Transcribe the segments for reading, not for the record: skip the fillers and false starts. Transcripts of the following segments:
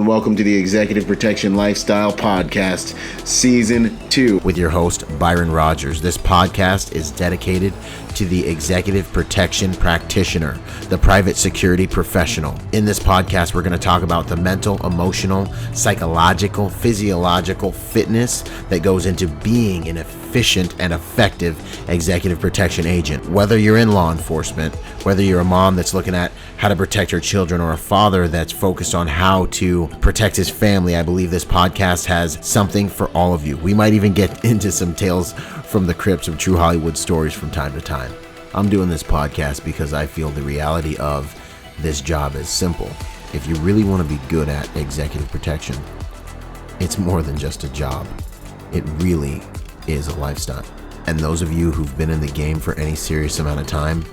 and welcome to the Executive Protection Lifestyle Podcast, Season 2. With your host, Byron Rodgers. This podcast is dedicated to the executive protection practitioner, the private security professional. In this podcast, we're going to talk about the mental, emotional, psychological, physiological fitness that goes into being an efficient and effective executive protection agent. Whether you're in law enforcement, whether you're a mom that's looking at how to protect her children, or a father that's focused on how to protect his family, I believe this podcast has something for all of you. We might even get into some tales from the crypts of true Hollywood stories from time to time. I'm doing this podcast because I feel the reality of this job is simple. If you really want to be good at executive protection, it's more than just a job. It really is a lifestyle. And those of you who've been in the game for any serious amount of time,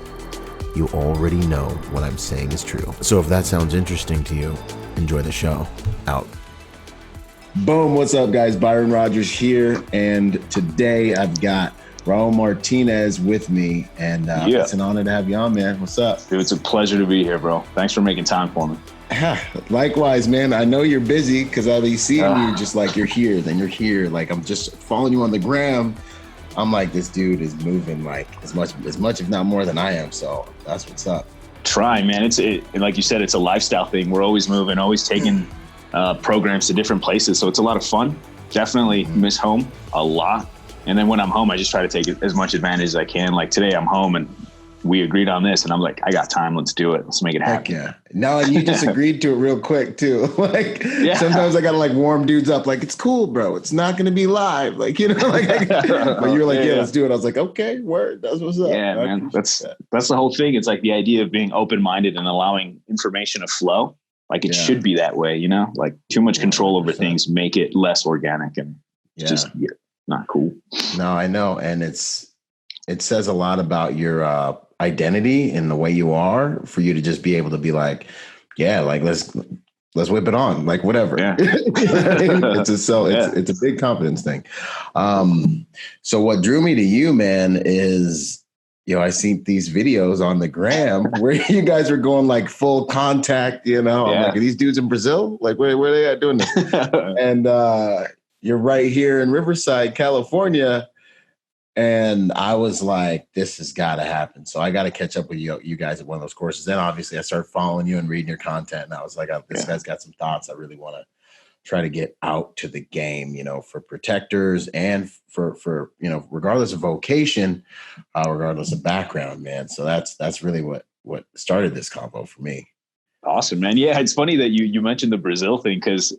you already know what I'm saying is true. So if that sounds interesting to you, enjoy the show. Out. Boom. What's up, guys? Byron Rodgers here. And today I've got Raul Marteenez with me. And It's an honor to have you on, man. What's up? Dude, it's a pleasure to be here, bro. Thanks for making time for me. Likewise, man. I know you're busy because I'll be seeing you just like you're here, then you're here. Like I'm just following you on the gram. I'm like, this dude is moving like as much, if not more than I am. So that's what's up. Try, man. Like you said, it's a lifestyle thing. We're always moving, always taking programs to different places. So it's a lot of fun. Definitely miss home a lot. And then when I'm home, I just try to take as much advantage as I can. Like today I'm home and we agreed on this and I'm like, I got time. Let's do it. Let's make it happen. Heck yeah. No, and you just agreed to it real quick too. Sometimes I got to like warm dudes up. Like, it's cool, bro. It's not going to be live. Like, you know, like, but you're like, yeah, let's do it. I was like, okay, word. That's what's up. Yeah, man. That's the whole thing. It's like the idea of being open-minded and allowing information to flow. Like it should be that way, you know, like too much control over things, make it less organic and it's just not cool. No, I know. And it says a lot about your identity and the way you are for you to just be able to be like, yeah, like let's whip it on, like whatever. Yeah. It's a big confidence thing. So what drew me to you, man, is, you know, I seen these videos on the gram where you guys were going like full contact, you know, I'm like, are these dudes in Brazil? Like where are they at doing this? And you're right here in Riverside, California. And I was like, this has got to happen. So I got to catch up with you guys at one of those courses. Then obviously I started following you and reading your content. And I was like, this guy's got some thoughts. I really want to try to get out to the game, you know, for protectors and for you know, regardless of vocation, regardless of background, man. So that's really what started this convo for me. Awesome, man. Yeah, it's funny that you mentioned the Brazil thing because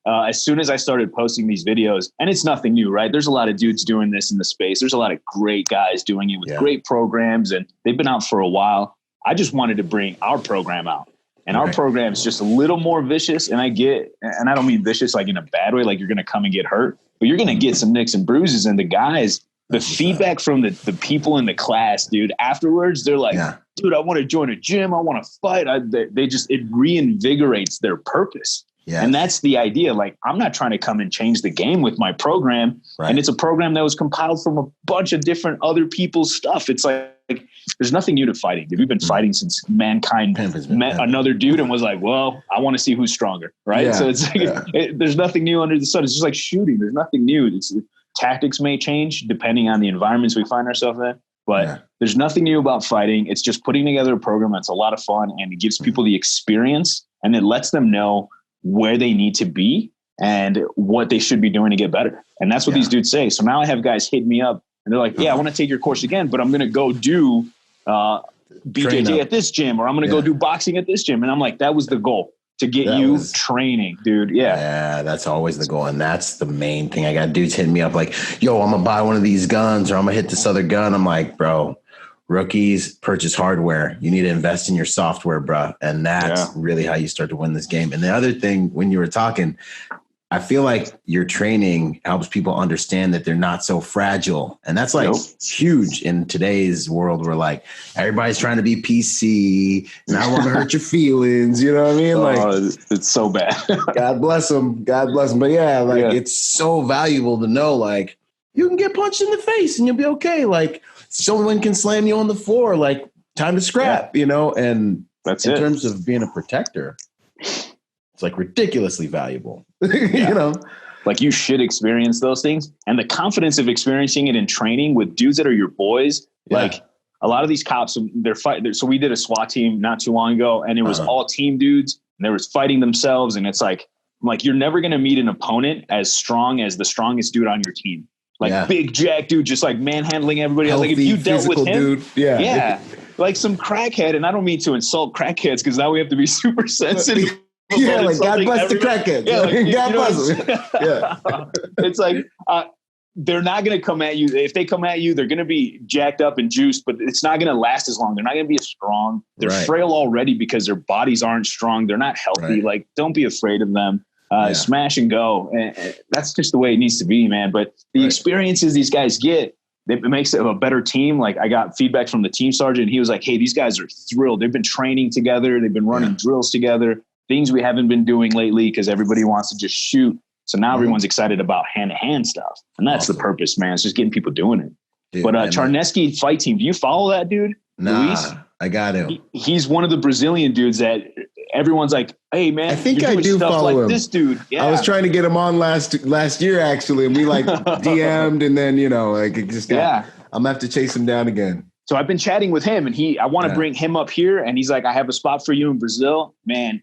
as soon as I started posting these videos, and it's nothing new, right? There's a lot of dudes doing this in the space. There's a lot of great guys doing it with great programs, and they've been out for a while. I just wanted to bring our program out. And our program is just a little more vicious. And I don't mean vicious like in a bad way, like you're going to come and get hurt, but you're going to get some nicks and bruises. And the guys, the feedback from the people in the class, dude, afterwards, they're like, dude, I want to join a gym. I want to fight. It reinvigorates their purpose. Yes. And that's the idea. Like, I'm not trying to come and change the game with my program. Right. And it's a program that was compiled from a bunch of different other people's stuff. It's like there's nothing new to fighting. We've been fighting since mankind met another dude and was like, well, I want to see who's stronger. Right. Yeah. So it's like, there's nothing new under the sun. It's just like shooting. There's nothing new. Tactics may change depending on the environments we find ourselves in. But there's nothing new about fighting. It's just putting together a program that's a lot of fun and it gives people the experience and it lets them know where they need to be and what they should be doing to get better. And that's what these dudes say. So now I have guys hit me up and they're like, I want to take your course again, but I'm going to go do BJJ at this gym or I'm going to go do boxing at this gym. And I'm like, that was the goal. To get training, dude. Yeah, that's always the goal. And that's the main thing. I got dudes hitting me up like, yo, I'm going to buy one of these guns or I'm going to hit this other gun. I'm like, bro, rookies purchase hardware. You need to invest in your software, bro. And that's really how you start to win this game. And the other thing, when you were talking, I feel like your training helps people understand that they're not so fragile. And that's like huge in today's world where like everybody's trying to be PC and I want to hurt your feelings. You know what I mean? Like it's so bad. God bless them. God bless them. But it's so valuable to know, like you can get punched in the face and you'll be okay. Like someone can slam you on the floor, like time to scrap, you know? And that's in terms of being a protector, It's like ridiculously valuable, you know? Like you should experience those things, and the confidence of experiencing it in training with dudes that are your boys. Like a lot of these cops, they're fighting. So we did a SWAT team not too long ago, and it was all team dudes, and they were fighting themselves. And it's like, you're never going to meet an opponent as strong as the strongest dude on your team. Like big jack dude, just like manhandling everybody. Healthy, like if you dealt with him, dude. like some crackhead. And I don't mean to insult crackheads, because now we have to be super sensitive. Yeah, like God bless the crackheads. Yeah, like, God bless them. Yeah, it's like they're not going to come at you. If they come at you, they're going to be jacked up and juiced, but it's not going to last as long. They're not going to be as strong. They're frail already because their bodies aren't strong. They're not healthy. Like, don't be afraid of them. Smash and go. And that's just the way it needs to be, man. But the experiences these guys get, it makes it a better team. Like, I got feedback from the team sergeant. He was like, hey, these guys are thrilled. They've been training together. They've been running drills together. Things we haven't been doing lately because everybody wants to just shoot. So now everyone's excited about hand-to-hand stuff. And that's the purpose, man. It's just getting people doing it. Dude, but Charneski fight team, do you follow that dude? Nah, Luis? I got him. He's one of the Brazilian dudes that everyone's like, hey, man, I think I do follow him. This dude. Yeah. I was trying to get him on last year, actually. And we like DM'd, and then, like it just got, I'm going to have to chase him down again. So I've been chatting with him, and I want to bring him up here. And he's like, I have a spot for you in Brazil, man.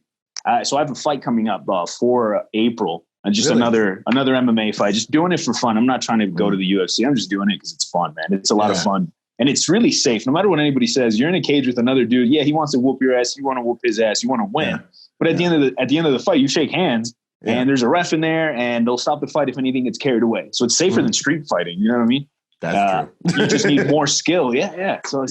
So I have a fight coming up for April, and just another MMA fight. Just doing it for fun. I'm not trying to go to the UFC. I'm just doing it because it's fun, man. It's a lot of fun, and it's really safe. No matter what anybody says, you're in a cage with another dude. Yeah, he wants to whoop your ass. You want to whoop his ass. You want to win. But at the end of the fight, you shake hands, and there's a ref in there, and they'll stop the fight if anything gets carried away. So it's safer than street fighting. You know what I mean? That's true. You just need more skill. Yeah. So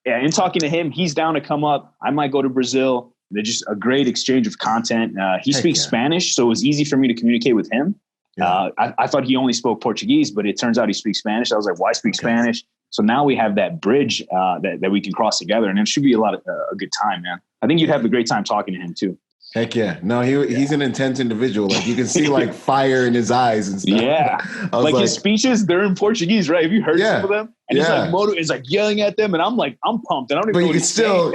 in talking to him, he's down to come up. I might go to Brazil. They're just a great exchange of content. He speaks Spanish, so it was easy for me to communicate with him. I thought he only spoke Portuguese, but it turns out he speaks Spanish. I was like, why speak Spanish? So now we have that bridge that we can cross together, and it should be a good time, man. I think you'd have a great time talking to him too. Heck yeah. No, he's an intense individual. Like, you can see like fire in his eyes and stuff. Yeah. Like his speeches, they're in Portuguese, right? Have you heard some of them? And he's like yelling at them, and I'm pumped. And I don't even know what he's saying.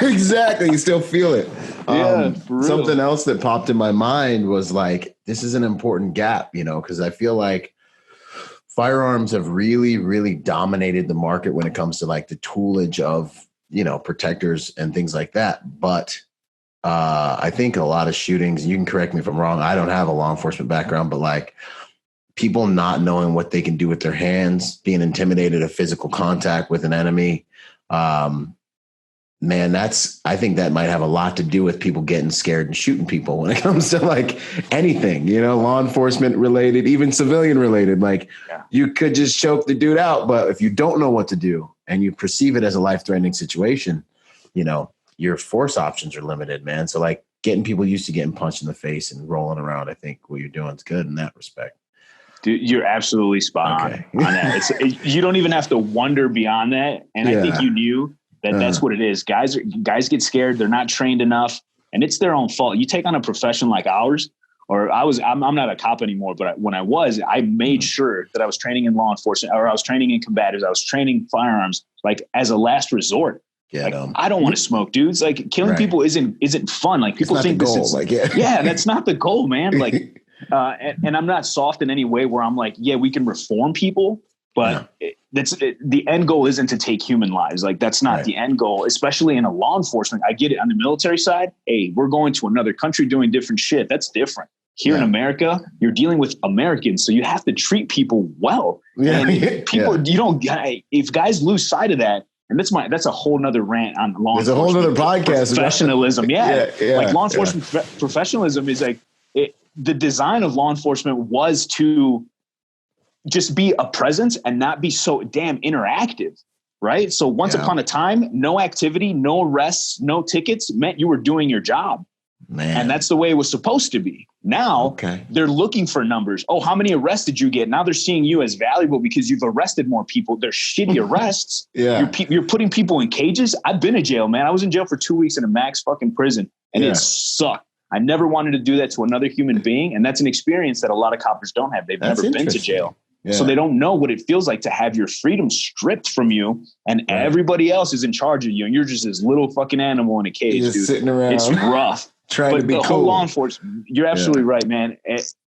Exactly. You still feel it. For real. Something else that popped in my mind was like, this is an important gap, because I feel like firearms have really, really dominated the market when it comes to like the toolage of, protectors and things like that. But I think a lot of shootings, you can correct me if I'm wrong, I don't have a law enforcement background, but like people not knowing what they can do with their hands, being intimidated of physical contact with an enemy. Man, I think that might have a lot to do with people getting scared and shooting people when it comes to like anything, law enforcement related, even civilian related. Like you could just choke the dude out, but if you don't know what to do and you perceive it as a life-threatening situation, your force options are limited, man. So like getting people used to getting punched in the face and rolling around, I think what you're doing is good in that respect. Dude, you're absolutely spot on that. You don't even have to wonder beyond that. And I think you knew that that's what it is. Guys get scared. They're not trained enough, and it's their own fault. You take on a profession like ours, or I'm not a cop anymore, but when I made sure that I was training in law enforcement, or I was training in combatives. I was training firearms, like as a last resort. I don't want to smoke, dudes. Like killing people isn't fun. Like people think this is that's not the goal, man. Like, and I'm not soft in any way where I'm like, we can reform people, but the end goal isn't to take human lives. Like that's not the end goal, especially in a law enforcement. I get it on the military side. Hey, we're going to another country doing different shit. That's different. Here in America, you're dealing with Americans, so you have to treat people well. If guys lose sight of that. And that's a whole nother rant on law enforcement. There's a whole nother podcast. Professionalism. Like law enforcement professionalism is like the design of law enforcement was to just be a presence and not be so damn interactive. Right. So once upon a time, no activity, no arrests, no tickets meant you were doing your job. Man. And that's the way it was supposed to be. Now they're looking for numbers. Oh, how many arrests did you get? Now they're seeing you as valuable because you've arrested more people. They're shitty arrests. You're putting people in cages. I've been in jail, man. I was in jail for 2 weeks in a max fucking prison, and it sucked. I never wanted to do that to another human being. And that's an experience that a lot of coppers don't have. They've never been to jail. So they don't know what it feels like to have your freedom stripped from you, and everybody else is in charge of you, and you're just this little fucking animal in a cage, dude. Sitting around. It's rough. trying to be the cool. whole law enforcement, you're absolutely right, man.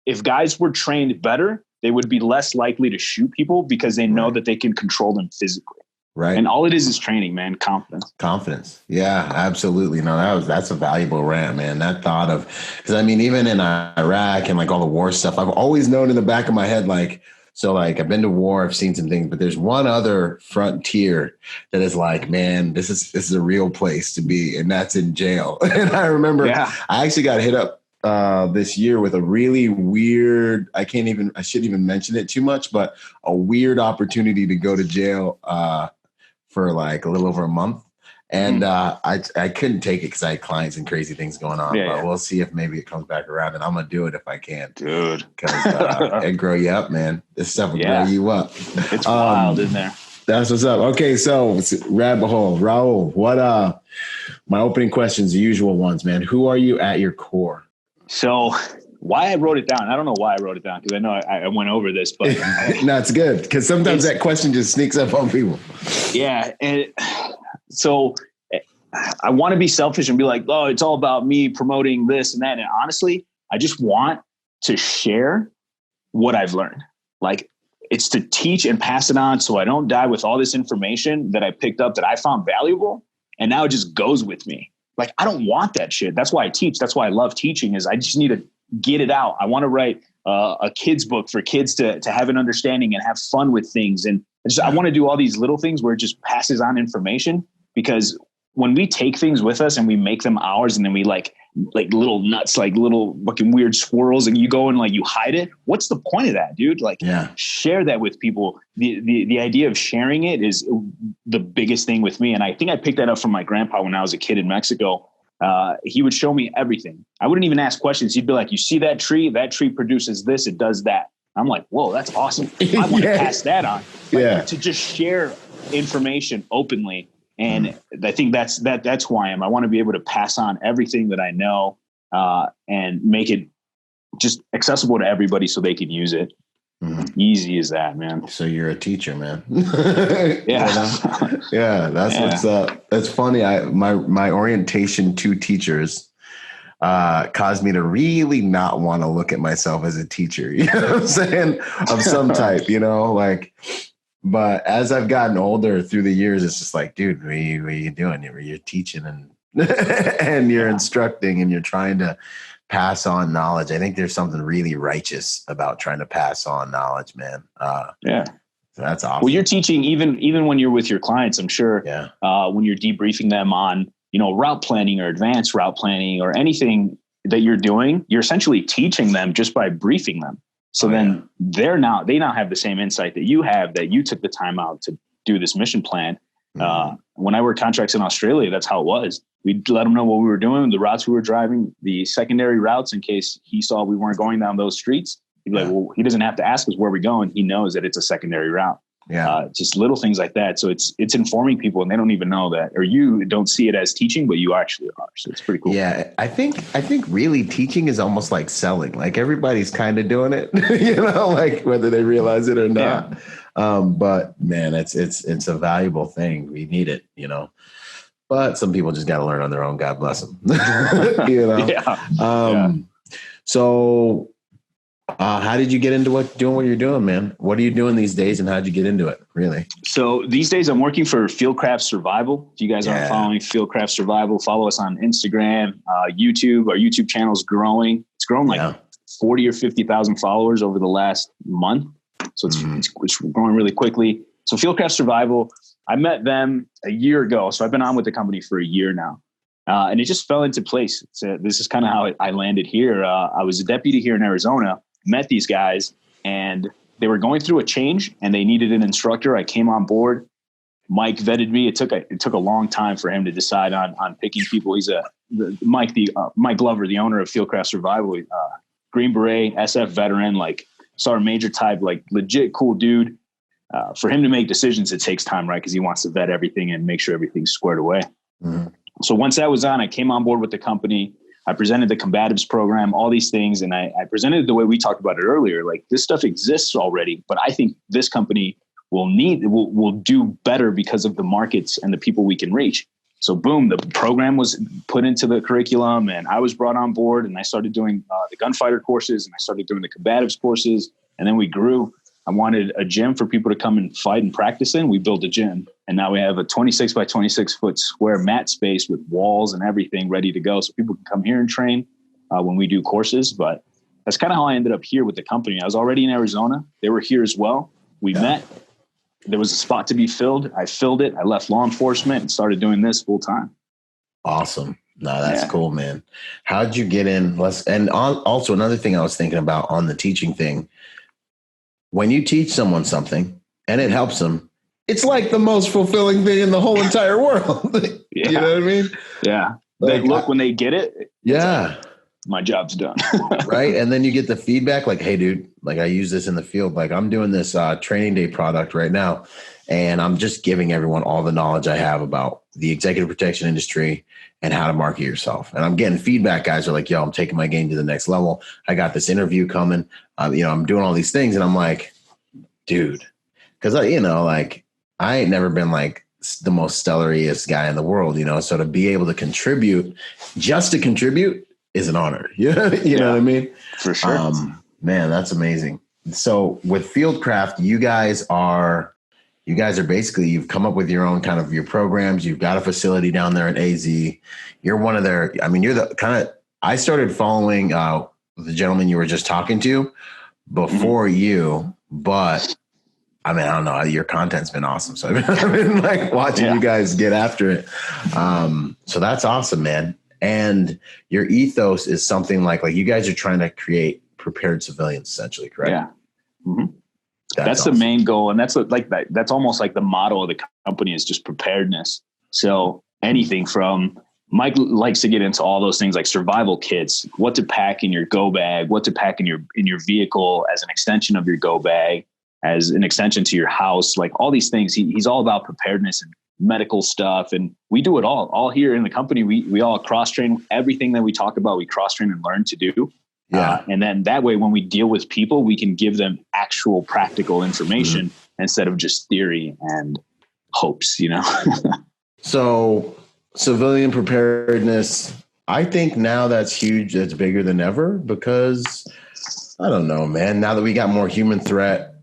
If guys were trained better, they would be less likely to shoot people because they know that they can control them physically. Right. And all it is training, man. Confidence. Yeah, absolutely. No, that's a valuable rant, man. That thought of, because I mean, even in Iraq and like all the war stuff, I've always known in the back of my head, like, so like I've been to war, I've seen some things, but there's one other frontier that is like, man, this is a real place to be. And that's in jail. And I remember I actually got hit up this year with a really weird, I shouldn't even mention it too much, but a weird opportunity to go to jail for like a little over a month. And I couldn't take it because I had clients and crazy things going on. But we'll see if maybe it comes back around, and I'm going to do it if I can. Dude. Because it grow you up, man. This stuff will grow you up. It's wild in there. That's what's up. Okay, so rabbit hole. Raul, what my opening questions, the usual ones, man. Who are you at your core? So why I wrote it down, I don't know why I wrote it down, because I know I went over this, but no, it's good, because sometimes that question just sneaks up on people. Yeah. And so I want to be selfish and be like, oh, it's all about me promoting this and that. And honestly, I just want to share what I've learned. Like, it's to teach and pass it on so I don't die with all this information that I picked up that I found valuable. And now it just goes with me. Like, I don't want that shit. That's why I teach. That's why I love teaching, is I just need to get it out. I want to write a kid's book for kids to have an understanding and have fun with things. And I want to do all these little things where it just passes on information, because when we take things with us and we make them ours, and then we like little nuts, like little fucking weird swirls, and you go and like you hide it. What's the point of that, dude? Like, share that with people. The idea of sharing it is the biggest thing with me. And I think I picked that up from my grandpa when I was a kid in Mexico. He would show me everything. I wouldn't even ask questions. He'd be like, you see that tree? That tree produces this. It does that. I'm like, whoa, that's awesome. I want to pass that on. Like, to just share information openly. And I think that's who I am. I want to be able to pass on everything that I know and make it just accessible to everybody so they can use it. Easy as that, man. So you're a teacher, man. That's what's up. That's funny. My orientation to teachers caused me to really not want to look at myself as a teacher, you know what I'm saying? Of some type, you know, like. But as I've gotten older through the years, it's just like, dude, what are you doing? You're teaching and and you're instructing, and you're trying to pass on knowledge. I think there's something really righteous about trying to pass on knowledge, man. So that's awesome. Well, you're teaching even when you're with your clients, I'm sure. When you're debriefing them on, route planning or advanced route planning or anything that you're doing, you're essentially teaching them just by briefing them. So then they now have the same insight that you have, that you took the time out to do this mission plan. When I worked contracts in Australia, that's how it was. We'd let them know what we were doing, the routes we were driving, the secondary routes, in case he saw we weren't going down those streets. He'd be like, well, he doesn't have to ask us where we're going. He knows that it's a secondary route. Just little things like that. So it's informing people, and they don't even know that, or you don't see it as teaching, but you actually are. So it's pretty cool. Yeah. I think really teaching is almost like selling. Like, everybody's kind of doing it, like whether they realize it or not. But man, it's a valuable thing. We need it, but some people just got to learn on their own. God bless them. So how did you get into doing what you're doing, man? What are you doing these days, and how did you get into it, really? So these days I'm working for Fieldcraft Survival. If you guys aren't following Fieldcraft Survival, follow us on Instagram, YouTube. Our YouTube channel is growing. It's grown like 40 or 50,000 followers over the last month. So it's growing really quickly. So Fieldcraft Survival, I met them a year ago. So I've been on with the company for a year now. And it just fell into place. So this is kind of how I landed here. I was a deputy here in Arizona, met these guys, and they were going through a change and they needed an instructor. I came on board. Mike vetted me. It took a long time for him to decide on picking people. He's Mike Glover, the owner of Fieldcraft Survival, Green Beret, SF veteran, like sergeant major type, like legit cool dude. For him to make decisions, it takes time, right? Because he wants to vet everything and make sure everything's squared away. So once that was on, I came on board with the company. I presented the Combatives program, all these things. And I presented it the way we talked about it earlier. Like, this stuff exists already, but I think this company will do better because of the markets and the people we can reach. So boom, the program was put into the curriculum, and I was brought on board, and I started doing the gunfighter courses, and I started doing the combatives courses, and then we grew. I wanted a gym for people to come and fight and practice in. We built a gym, and now we have a 26 by 26 foot square mat space with walls and everything ready to go. So people can come here and train when we do courses. But that's kind of how I ended up here with the company. I was already in Arizona. They were here as well. We met. There was a spot to be filled. I filled it. I left law enforcement and started doing this full time. Awesome. No, that's cool, man. How'd you get in? Also another thing I was thinking about on the teaching thing, when you teach someone something and it helps them, it's like the most fulfilling thing in the whole entire world. You know what I mean? Yeah. Like, look, when they get it. Yeah. My job's done. Right. And then you get the feedback like, hey, dude, like I use this in the field. Like I'm doing this training day product right now. And I'm just giving everyone all the knowledge I have about the executive protection industry and how to market yourself. And I'm getting feedback. Guys are like, yo, I'm taking my game to the next level. I got this interview coming. I'm doing all these things. And I'm like, dude, because I ain't never been like the most stellariest guy in the world, so to be able to contribute, just to contribute is an honor. You know what I mean? For sure. Man, that's amazing. So with Fieldcraft, you guys are basically, you've come up with your own kind of your programs. You've got a facility down there at AZ. You're one of their, you're the kind of, I started following the gentleman you were just talking to before you, but I don't know, your content's been awesome. So I've been like watching you guys get after it. So that's awesome, man. And your ethos is something like you guys are trying to create prepared civilians, essentially, correct? Yeah. Mm-hmm. That's awesome. The main goal. And that's that's almost like the motto of the company is just preparedness. So anything from Mike likes to get into all those things like survival kits, what to pack in your go bag, what to pack in your vehicle as an extension of your go bag, as an extension to your house, like all these things. He's all about preparedness and medical stuff. And we do it all here in the company. We all cross train. Everything that we talk about, we cross train and learn to do. Yeah. And then that way, when we deal with people, we can give them actual practical information instead of just theory and hopes, So civilian preparedness, I think now that's huge. That's bigger than ever because I don't know, man, now that we got more human threat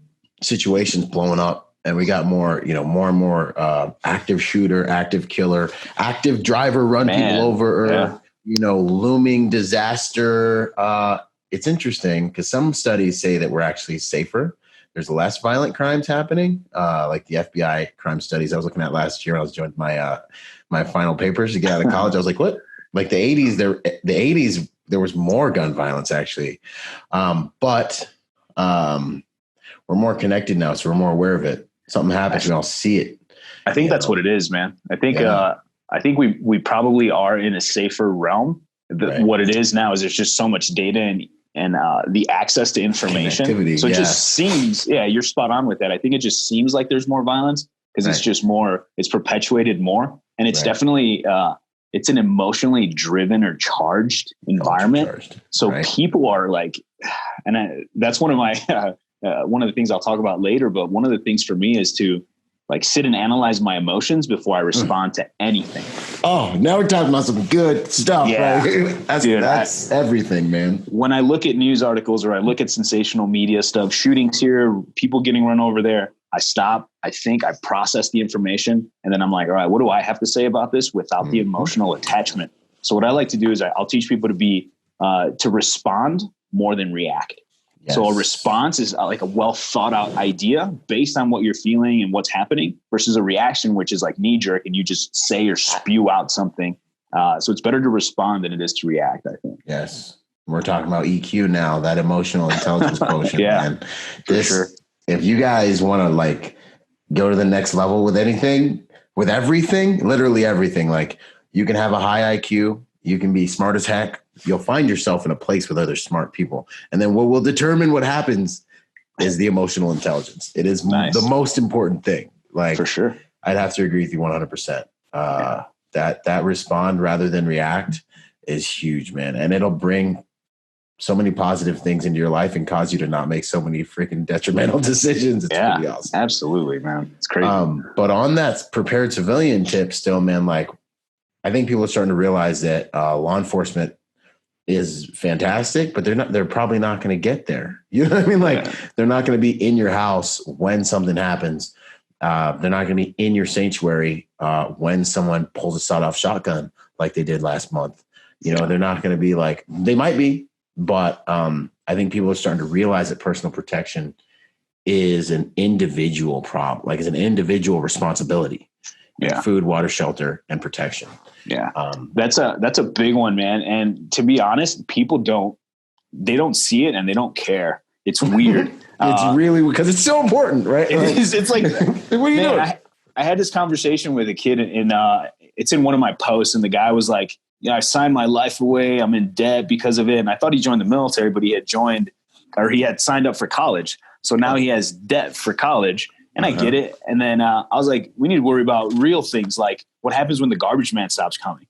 situations blowing up and we got more, more and more active shooter, active killer, active driver, run people over, or, looming disaster. It's interesting because some studies say that we're actually safer. There's less violent crimes happening, like the FBI crime studies I was looking at last year. I was doing my final papers to get out of college. I was like, what? Like the 80s, there was more gun violence actually. But we're more connected now, so we're more aware of it. Something happens, we all see it. I think that's what it is, man. I think we probably are in a safer realm. What it is now is there's just so much data and the access to information. So it just seems, you're spot on with that. I think it just seems like there's more violence because it's just more, it's perpetuated more. And it's definitely, it's an emotionally driven or charged environment. So people are like, and that's one of my, one of the things I'll talk about later, but one of the things for me is to sit and analyze my emotions before I respond to anything. Oh, now we're talking about some good stuff. Yeah. Right? That's everything, man. When I look at news articles or I look at sensational media stuff, shootings here, people getting run over there, I stop, I think, I process the information, and then I'm like, all right, what do I have to say about this without the emotional attachment? So what I like to do is I'll teach people to respond more than react. Yes. So a response is like a well thought out idea based on what you're feeling and what's happening versus a reaction, which is like knee jerk and you just say or spew out something. So it's better to respond than it is to react, I think. Yes. We're talking about EQ now, that emotional intelligence quotient, man. If you guys want to go to the next level with anything, with everything, literally everything, you can have a high IQ, you can be smart as heck. You'll find yourself in a place with other smart people. And then what will determine what happens is the emotional intelligence. It is the most important thing. For sure. I'd have to agree with you 100%. That respond rather than react is huge, man. And it'll bring so many positive things into your life and cause you to not make so many freaking detrimental decisions. It's pretty awesome. Absolutely, man. It's crazy. But on that prepared civilian tip still, man, I think people are starting to realize that law enforcement is fantastic, but they're probably not going to get there. You know what I mean? Like they're not going to be in your house when something happens. They're not going to be in your sanctuary when someone pulls a sawed-off shotgun like they did last month. You know, they're not going to be like, they might be, but I think people are starting to realize that personal protection is an individual problem, like it's an individual responsibility. Yeah. Food, water, shelter, and protection. Yeah. That's a big one, man. And to be honest, people don't see it and they don't care. It's weird. It's really, because it's so important, right? It is. It's like, what are you doing? I had this conversation with a kid and it's in one of my posts, and the guy was like, I signed my life away. I'm in debt because of it. And I thought he joined the military, but he had signed up for college. So now he has debt for college. And I get it. And then I was like, we need to worry about real things, like what happens when the garbage man stops coming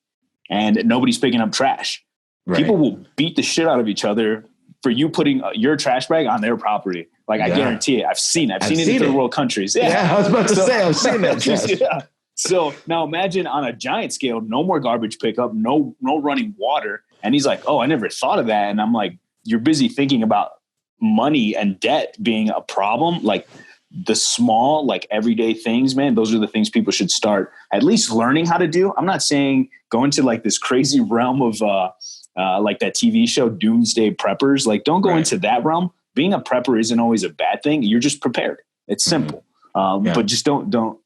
and nobody's picking up trash. Right. People will beat the shit out of each other for you putting your trash bag on their property. Like, I guarantee it. I've seen it in third world countries. Yeah, I was about to say, I've seen that. Yeah. So now imagine on a giant scale, no more garbage pickup, no running water. And he's like, oh, I never thought of that. And I'm like, you're busy thinking about money and debt being a problem. Like, the small, like everyday things, man, those are the things people should start at least learning how to do. I'm not saying go into like this crazy realm of like that TV show Doomsday Preppers. Like, don't go into that realm. Being a prepper isn't always a bad thing. You're just prepared. It's simple. But just don't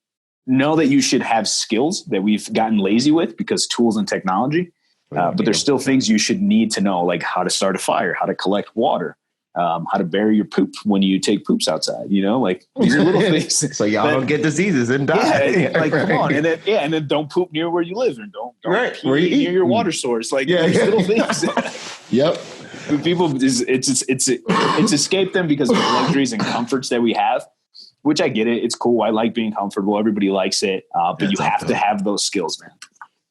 know that you should have skills that we've gotten lazy with because tools and technology. But there's still things you should need to know, like how to start a fire, how to collect water, how to bury your poop when you take poops outside, you know, like these are little things. So y'all don't get diseases and die. Yeah, like, come on. And then don't poop near where you live, and don't where you near your water source. Like, little things. Yep. People, it's escaped them because of the luxuries and comforts that we have, which I get it. It's cool. I like being comfortable. Everybody likes it. But you have to have those skills, man.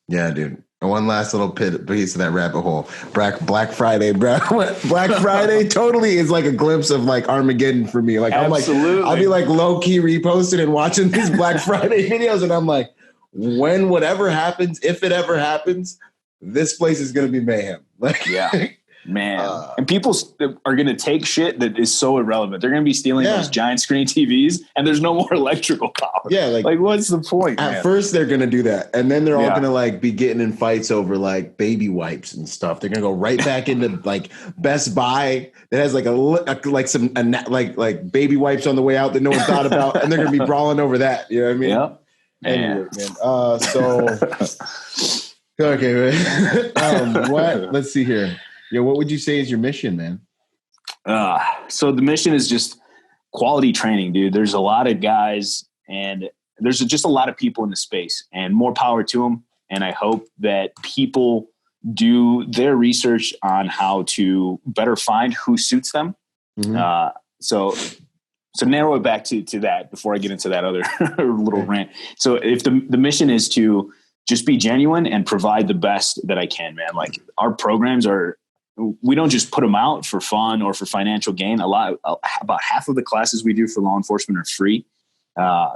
Yeah, dude. One last little piece of that rabbit hole. Black Friday, bro. Black Friday totally is like a glimpse of like Armageddon for me. Like, absolutely. I'll be like low key reposting and watching these Black Friday videos, and I'm like, when whatever happens, if it ever happens, this place is gonna be mayhem. Like, yeah. Man, and people are going to take shit that is so irrelevant. They're going to be stealing those giant screen TVs, and there's no more electrical power. Yeah, like what's the point? At first, they're going to do that, and then they're all going to like be getting in fights over like baby wipes and stuff. They're going to go right back into like Best Buy that has like some baby wipes on the way out that no one thought about, and they're going to be brawling over that. You know what I mean? Yeah. Anyway, man. Okay. What? Let's see here. Yeah, what would you say is your mission, man? So the mission is just quality training, dude. There's a lot of guys, and there's just a lot of people in the space, and more power to them. And I hope that people do their research on how to better find who suits them. Mm-hmm. So narrow it back to that before I get into that other little rant. So if the mission is to just be genuine and provide the best that I can, man. Like, our programs we don't just put them out for fun or for financial gain. About half of the classes we do for law enforcement are free.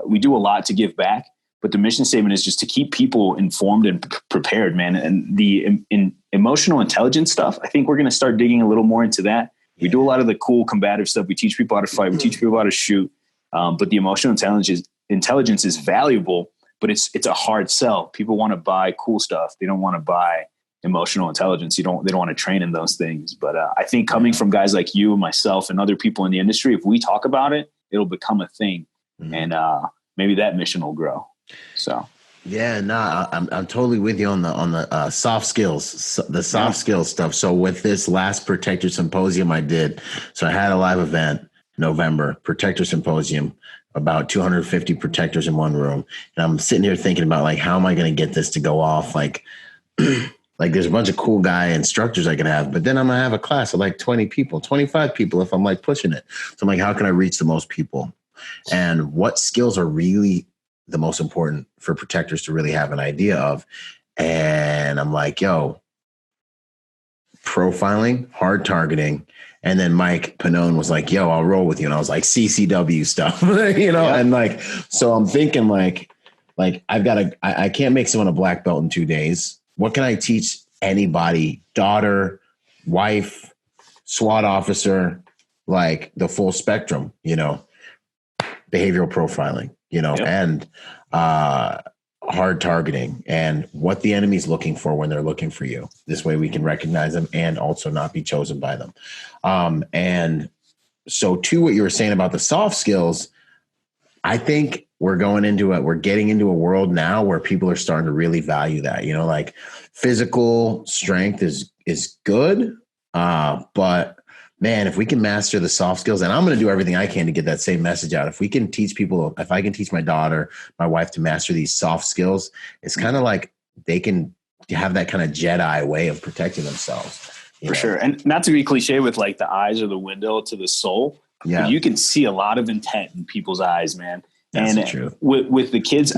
We do a lot to give back, but the mission statement is just to keep people informed and prepared, man. And the emotional intelligence stuff, I think we're going to start digging a little more into that. We do a lot of the cool combative stuff. We teach people how to fight. We teach people how to shoot. But the emotional intelligence is valuable, but it's a hard sell. People want to buy cool stuff. They don't want to buy emotional intelligence. They don't want to train in those things. But I think coming from guys like you and myself and other people in the industry, if we talk about it, it'll become a thing. Mm-hmm. And maybe that mission will grow. So yeah, I'm totally with you on the soft skills, the soft skills stuff. So with this last Protector Symposium I did, so I had a live event November, Protector Symposium, about 250 protectors in one room. And I'm sitting here thinking about like, how am I going to get this to go off? Like, like there's a bunch of cool guy instructors I could have, but then I'm going to have a class of like 20 people, 25 people if I'm like pushing it. So I'm like, how can I reach the most people? And what skills are really the most important for protectors to really have an idea of? And I'm like, yo, profiling, hard targeting. And then Mike Pannone was like, yo, I'll roll with you. And I was like, CCW stuff, you know? Yeah. And like, so I'm thinking like like I can't make someone a black belt in 2 days. What can I teach anybody, daughter, wife, SWAT officer, like the full spectrum, behavioral profiling, and hard targeting and what the enemy's looking for when they're looking for you. This way we can recognize them and also not be chosen by them. And so to what you were saying about the soft skills, I think we're getting into a world now where people are starting to really value that, like physical strength is good. But man, if we can master the soft skills, and I'm going to do everything I can to get that same message out. If I can teach my daughter, my wife to master these soft skills, it's kind of like they can have that kind of Jedi way of protecting themselves. For sure. And not to be cliche with like the eyes are the window to the soul. Yeah. You can see a lot of intent in people's eyes, man. That's true. With the kids,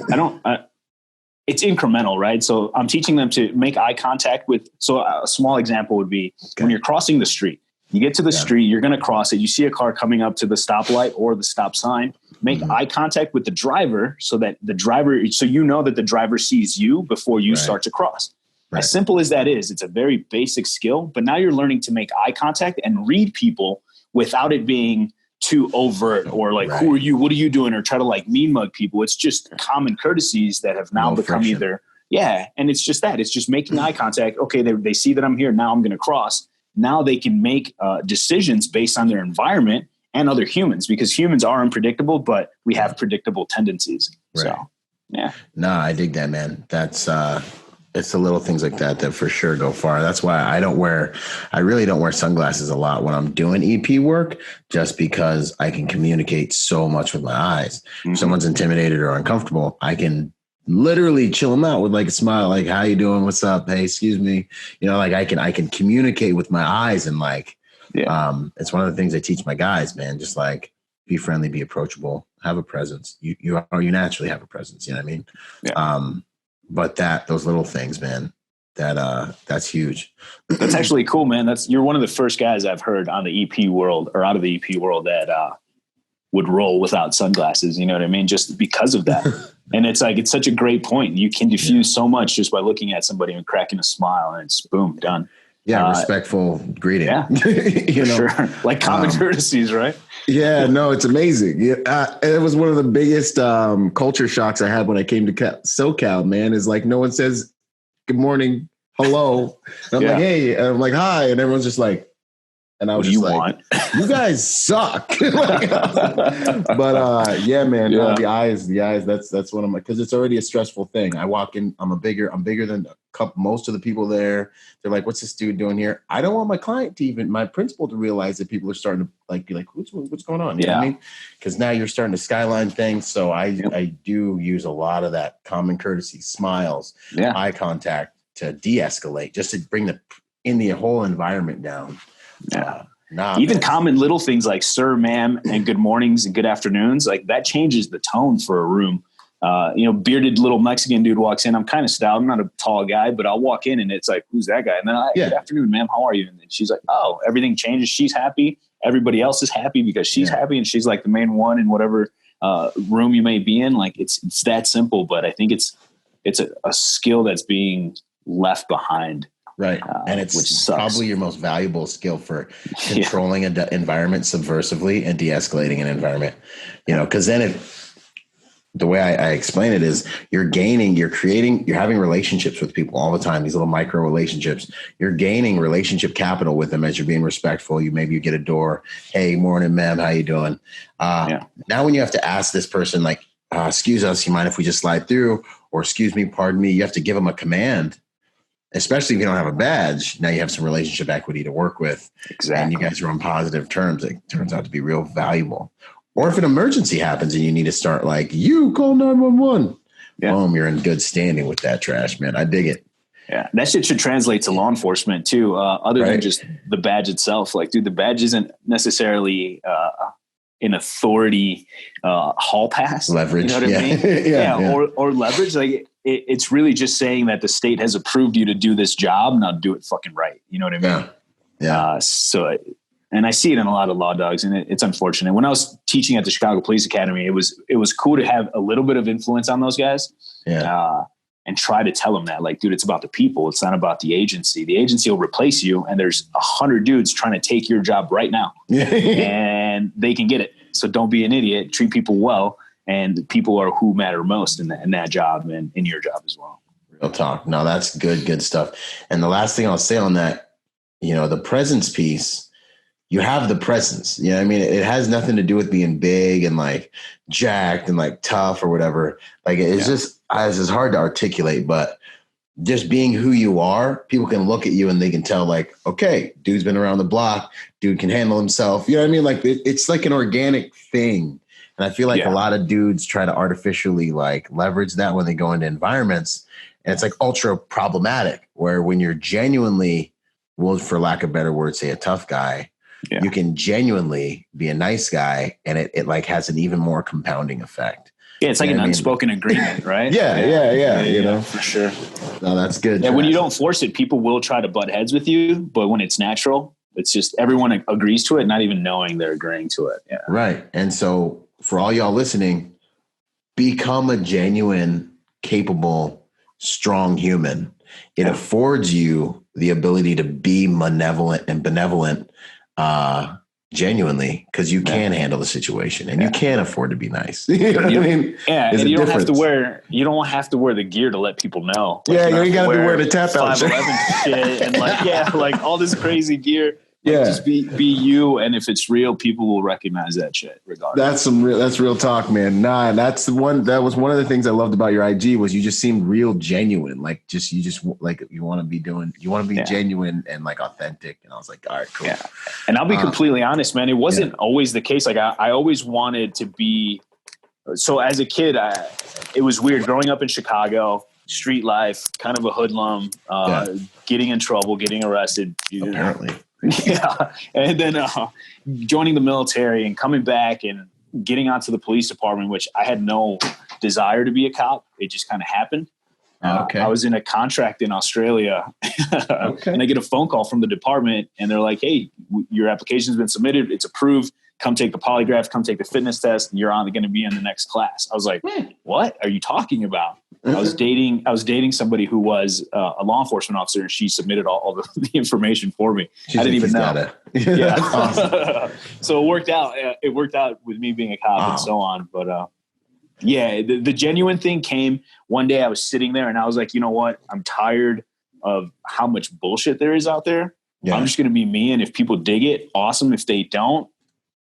it's incremental, right? So I'm teaching them to make eye contact so a small example would be when you're crossing the street. You get to the street, you're going to cross it. You see a car coming up to the stoplight or the stop sign. Make eye contact with the driver so that the driver sees you before you start to cross. Right. As simple as that is, it's a very basic skill, but now you're learning to make eye contact and read people without it being too overt or like, who are you? What are you doing? Or try to like mean mug people. It's just common courtesies that have now become friction. And it's just that. It's just making eye contact. Okay, they see that I'm here. Now I'm going to cross. Now they can make decisions based on their environment and other humans, because humans are unpredictable, but we have predictable tendencies. Right. So, yeah. No, I dig that, man. That's it's the little things like that for sure go far. That's why I really don't wear sunglasses a lot when I'm doing EP work, just because I can communicate so much with my eyes. Mm-hmm. If someone's intimidated or uncomfortable, I can literally chill them out with like a smile, like, how you doing? What's up? Hey, excuse me. Like I can communicate with my eyes, and like, it's one of the things I teach my guys, man. Just like be friendly, be approachable, have a presence. You naturally have a presence. You know what I mean? Yeah. But those little things, man, that's huge. That's actually cool, man. You're one of the first guys I've heard on the EP world or out of the EP world that would roll without sunglasses. You know what I mean? Just because of that. And it's like, it's such a great point. You can diffuse so much just by looking at somebody and cracking a smile, and it's boom, done. Yeah. Respectful greeting. Yeah. Sure. Like common courtesies, right? Yeah, no, it's amazing. It was one of the biggest culture shocks I had when I came to SoCal, man, is like, no one says good morning, hello. And I'm like, hey, and I'm like, hi. And everyone's just like, and I was just like, you guys suck. But yeah, man, no, the eyes, that's one of my, because it's already a stressful thing. I walk in, I'm bigger than most of the people there. They're like, what's this dude doing here? I don't want my principal to realize that people are starting to be like, what's going on? You know what I mean? Because now you're starting to skyline things. So I do use a lot of that common courtesy, smiles, eye contact to de-escalate, just to bring the whole environment down. Yeah. Even common little things like sir, ma'am, and good mornings and good afternoons, like that changes the tone for a room. Bearded little Mexican dude walks in. I'm kind of stout. I'm not a tall guy, but I'll walk in and it's like, who's that guy? And then, good afternoon, ma'am. How are you? And then she's like, oh, everything changes. She's happy. Everybody else is happy because she's happy. And she's like the main one in whatever room you may be in. Like it's that simple, but I think it's a skill that's being left behind. Right. And it's probably your most valuable skill for controlling an environment subversively and de-escalating an environment, because then the way I explain it is you're having relationships with people all the time, these little micro relationships. You're gaining relationship capital with them as you're being respectful. Maybe you get a door. Hey, morning, ma'am. How you doing? Now when you have to ask this person, like, excuse us, you mind if we just slide through? Or excuse me, pardon me. You have to give them a command. Especially if you don't have a badge, now you have some relationship equity to work with. Exactly. And you guys are on positive terms. It turns out to be real valuable. Or if an emergency happens and you need to start like, you call 911. Yeah. Boom, you're in good standing with that trash, man. I dig it. Yeah, that shit should translate to law enforcement too, other than just the badge itself. Like, dude, the badge isn't necessarily an authority hall pass. Leverage. You know what I mean? Or leverage. Like, it's really just saying that the state has approved you to do this job. Now do it fucking right. You know what I mean? Yeah. So And I see it in a lot of law dogs, and it's unfortunate. When I was teaching at the Chicago Police Academy, it was cool to have a little bit of influence on those guys. Yeah. And try to tell them that, like, dude, it's about the people. It's not about the agency. The agency will replace you, and there's 100 dudes trying to take your job right now. And they can get it. So don't be an idiot. Treat people well, and people are who matter most in that job and in your job as well. Real talk. No, that's good stuff. And the last thing I'll say on that, the presence piece, you have the presence. You know what I mean? It has nothing to do with being big and like jacked and like tough or whatever. Like it's just hard to articulate, but just being who you are, people can look at you and they can tell like, okay, dude's been around the block, dude can handle himself. You know what I mean? Like it's like an organic thing. And I feel like a lot of dudes try to artificially like leverage that when they go into environments, and it's like ultra problematic, where when you're genuinely, well, for lack of better words, say a tough guy, you can genuinely be a nice guy, and it like has an even more compounding effect. Yeah, it's like an unspoken agreement, right? Yeah, for sure. No, that's good. Yeah, when you don't force it, people will try to butt heads with you, but when it's natural, it's just everyone agrees to it, not even knowing they're agreeing to it. Yeah. Right. And so for all y'all listening, become a genuine, capable, strong human. It affords you the ability to be malevolent and benevolent genuinely, because you can handle the situation and you can afford to be nice. You know what I mean? Yeah, and you don't have to wear the gear to let people know. Like, you ain't got to be wearing a tap out shit and like all this crazy gear. Like, just be you, and if it's real, people will recognize that shit regardless. That's real talk, man. Nah, that was one of the things I loved about your IG was you just seemed real genuine. Like you want to be genuine and like authentic. And I was like, all right, cool. Yeah. And I'll be completely honest, man. It wasn't always the case. Like I always wanted to be. So as a kid, it was weird growing up in Chicago, street life, kind of a hoodlum, getting in trouble, getting arrested. Apparently. Yeah. And then joining the military and coming back and getting onto the police department, which I had no desire to be a cop. It just kind of happened. I was in a contract in Australia and I get a phone call from the department and they're like, hey, your application's been submitted. It's approved. Come take the polygraph, come take the fitness test, and you're going to be in the next class. I was like, what are you talking about? I was dating somebody who was a law enforcement officer, and she submitted all the information for me. I didn't even know. Yeah. Awesome. So it worked out. It worked out with me being a cop and so on. But the genuine thing came one day. I was sitting there and I was like, you know what? I'm tired of how much bullshit there is out there. Yeah. I'm just going to be me. And if people dig it, awesome. If they don't,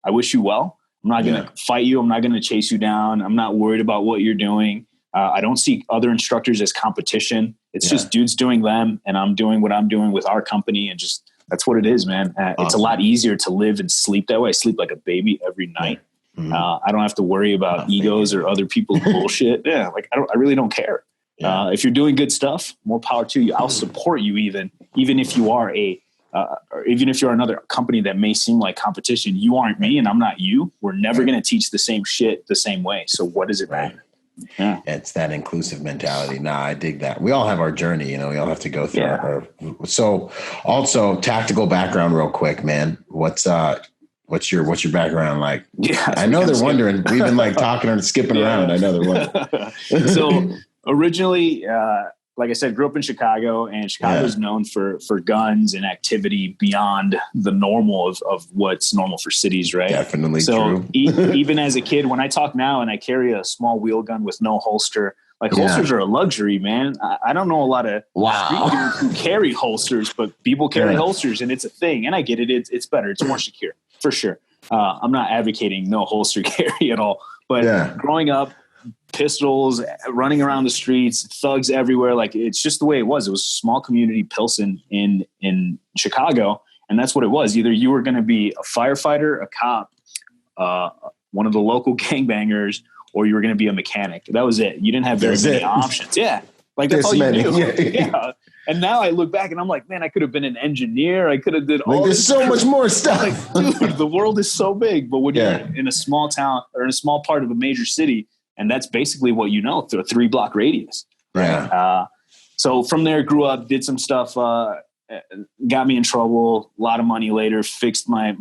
I wish you well. I'm not going to fight you. I'm not going to chase you down. I'm not worried about what you're doing. I don't see other instructors as competition. It's just dudes doing them, and I'm doing what I'm doing with our company, and just that's what it is, man. It's a lot easier to live and sleep that way. I sleep like a baby every night. Mm-hmm. I don't have to worry about egos or other people's bullshit. Yeah, like I really don't care. Yeah. If you're doing good stuff, more power to you. I'll support you even if you are or even if you're another company that may seem like competition. You aren't me and I'm not you. We're never going to teach the same shit the same way. So what does it matter? Yeah. It's that inclusive mentality. Nah, I dig that. We all have our journey, we all have to go through so also tactical background real quick, man. What's your background like? Yeah. I know they're wondering. We've been like talking and skipping around. I know they're wondering. So originally, like I said, grew up in Chicago, and Chicago is known for guns and activity beyond the normal of what's normal for cities, right? Definitely so true. Even as a kid, when I talk now and I carry a small wheel gun with no holster, like holsters are a luxury, man. I don't know a lot of street dudes who carry holsters, but people carry holsters, and it's a thing. And I get it. It's better. It's more secure for sure. I'm not advocating no holster carry at all, but growing up, pistols, running around the streets, thugs everywhere. Like it's just the way it was. It was a small community, Pilsen in Chicago. And that's what it was. Either you were going to be a firefighter, a cop, one of the local gangbangers, or you were going to be a mechanic. That was it. You didn't have very many options. Yeah. Like that's all you knew. Yeah. And now I look back and I'm like, man, I could have been an engineer. I could have did all there's so much more stuff. Like, dude, the world is so big. But when you're in a small town or in a small part of a major city, and that's basically what you know through a 3-block radius. Right. So from there, grew up, did some stuff got me in trouble, a lot of money later, fixed my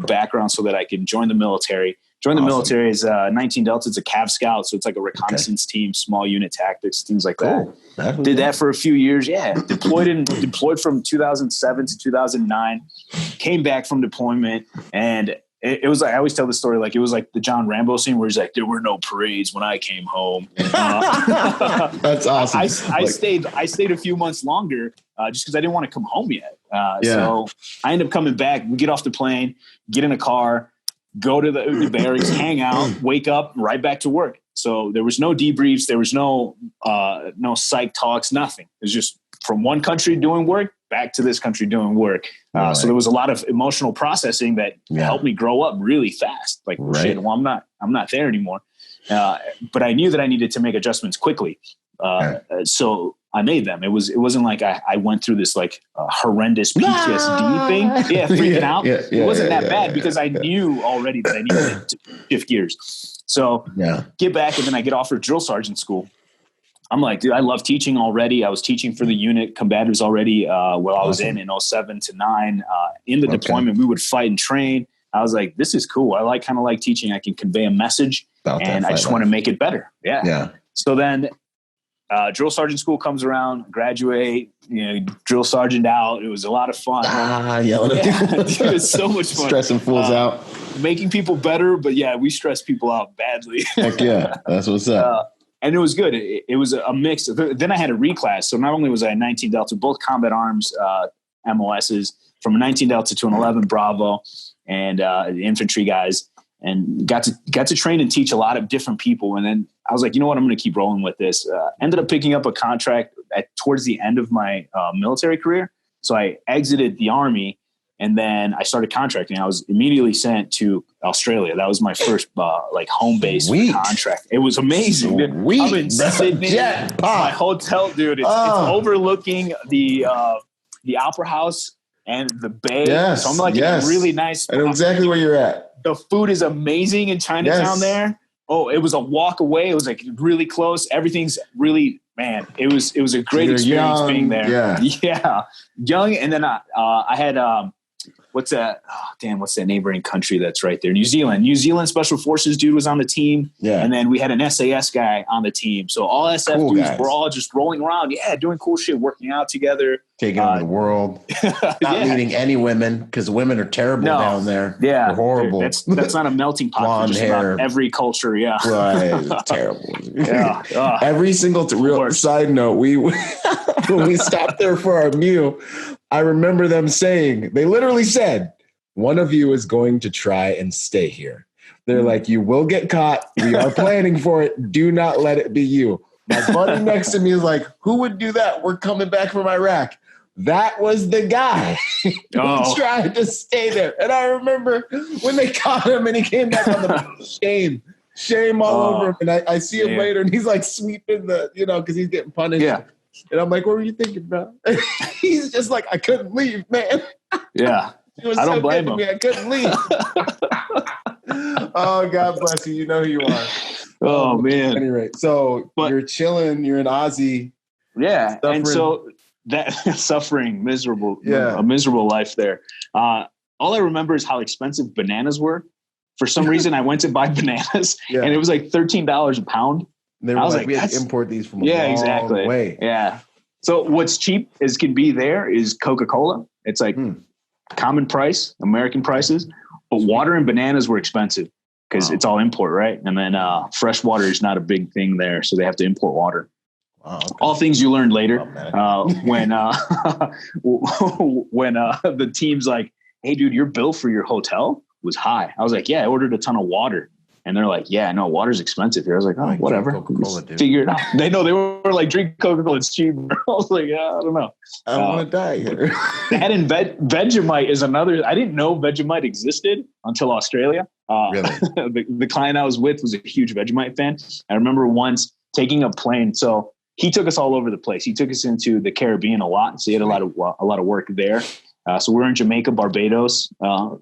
background so that I could join the military. Join the military as 19 Delta. It's a Cav Scout. So it's like a reconnaissance team, small unit tactics, things like that. Did that for a few years. Yeah. Deployed from 2007 to 2009, came back from deployment. And it was like, I always tell the story, like it was like the John Rambo scene where he's like, there were no parades when I came home. That's awesome. I stayed a few months longer just because I didn't want to come home yet. So I ended up coming back. We get off the plane, get in a car, go to the barracks, hang out, wake up, right back to work. So there was no debriefs. There was no psych talks, nothing. It was just from one country doing work back to this country doing work. So there was a lot of emotional processing that helped me grow up really fast. Like, shit, well, I'm not there anymore. But I knew that I needed to make adjustments quickly. So I made them. It wasn't like I went through this like horrendous PTSD thing. Yeah, freaking out. It wasn't that bad because I knew already that I needed to shift gears. So get back, and then I get offered drill sergeant school. I'm like, dude, I love teaching already. I was teaching for the unit Combatives already while I was in 07 to 09. In the deployment, we would fight and train. I was like, this is cool. I kind of like teaching. I can convey a message, and I just want to make it better. Yeah. So then drill sergeant school comes around, graduate, drill sergeant out. It was a lot of fun. Yelling at people. Dude, it was so much fun. Stressing fools out. Making people better, but we stress people out badly. Heck yeah. That's what's up. And it was good. It was a mix. Then I had a reclass. So not only was I a 19 Delta, both combat arms MOSs, from a 19 Delta to an 11 Bravo, and the infantry guys, and got to train and teach a lot of different people. And then I was like, you know what, I'm going to keep rolling with this. Ended up picking up a contract towards the end of my military career. So I exited the Army, and then I started contracting. I was immediately sent to Australia. That was my first home base contract. It was amazing. Dude. I'm in Sydney. My hotel, dude. It's overlooking the Opera House and the bay. So I'm like in a really nice spot. I know exactly where you're at. The food is amazing in Chinatown there. Oh, it was a walk away. It was like really close. Everything's really, man, it was a great experience being there. Yeah. Young. And then I had, what's that neighboring country that's right there? New Zealand Special Forces dude was on the team. Yeah. And then we had an SAS guy on the team. So all SF dudes were all just rolling around. Yeah. Doing cool shit, working out together. Taking over the world. Not meeting any women, because women are terrible down there. Yeah. They're horrible. Dude, that's not a melting pot. Blonde hair. About every culture. Yeah. Right. Terrible. Every single real side note, when we stopped there for our meal, I remember them saying, they literally said, one of you is going to try and stay here. They're like, you will get caught. We are planning for it. Do not let it be you. My buddy next to me is like, who would do that? We're coming back from Iraq. That was the guy who tried to stay there. And I remember when they caught him and he came back on the shame all over him. And I see him later and he's like sweeping because he's getting punished. Yeah. And I'm like, what were you thinking, bro? He's just like, I couldn't leave, man. Yeah. I don't blame him. I couldn't leave. Oh, God bless you. You know who you are. Oh, man. Anyway, so you're chilling. You're in Aussie. Yeah. Suffering. And so that suffering, miserable, a miserable life there. All I remember is how expensive bananas were. For some reason, I went to buy bananas and it was like $13 a pound. They were like, we had to import these from a long way. Yeah. So what's cheap as can be there is Coca-Cola. It's like common price, American prices, but water and bananas were expensive because it's all import, right? And then fresh water is not a big thing there, so they have to import water. Wow, okay. All things you learned later when the team's like, hey, dude, your bill for your hotel was high. I was like, yeah, I ordered a ton of water. And they're like, yeah, no, water's expensive here. I was like, oh, whatever. Figure it out. They were like, drink Coca-Cola, it's cheap. I was like, yeah, I don't know. I don't want to die here. That and Vegemite is another. I didn't know Vegemite existed until Australia. Really? The client I was with was a huge Vegemite fan. I remember once taking a plane. So he took us all over the place. He took us into the Caribbean a lot. So he had a lot of work there. So we're in Jamaica, Barbados,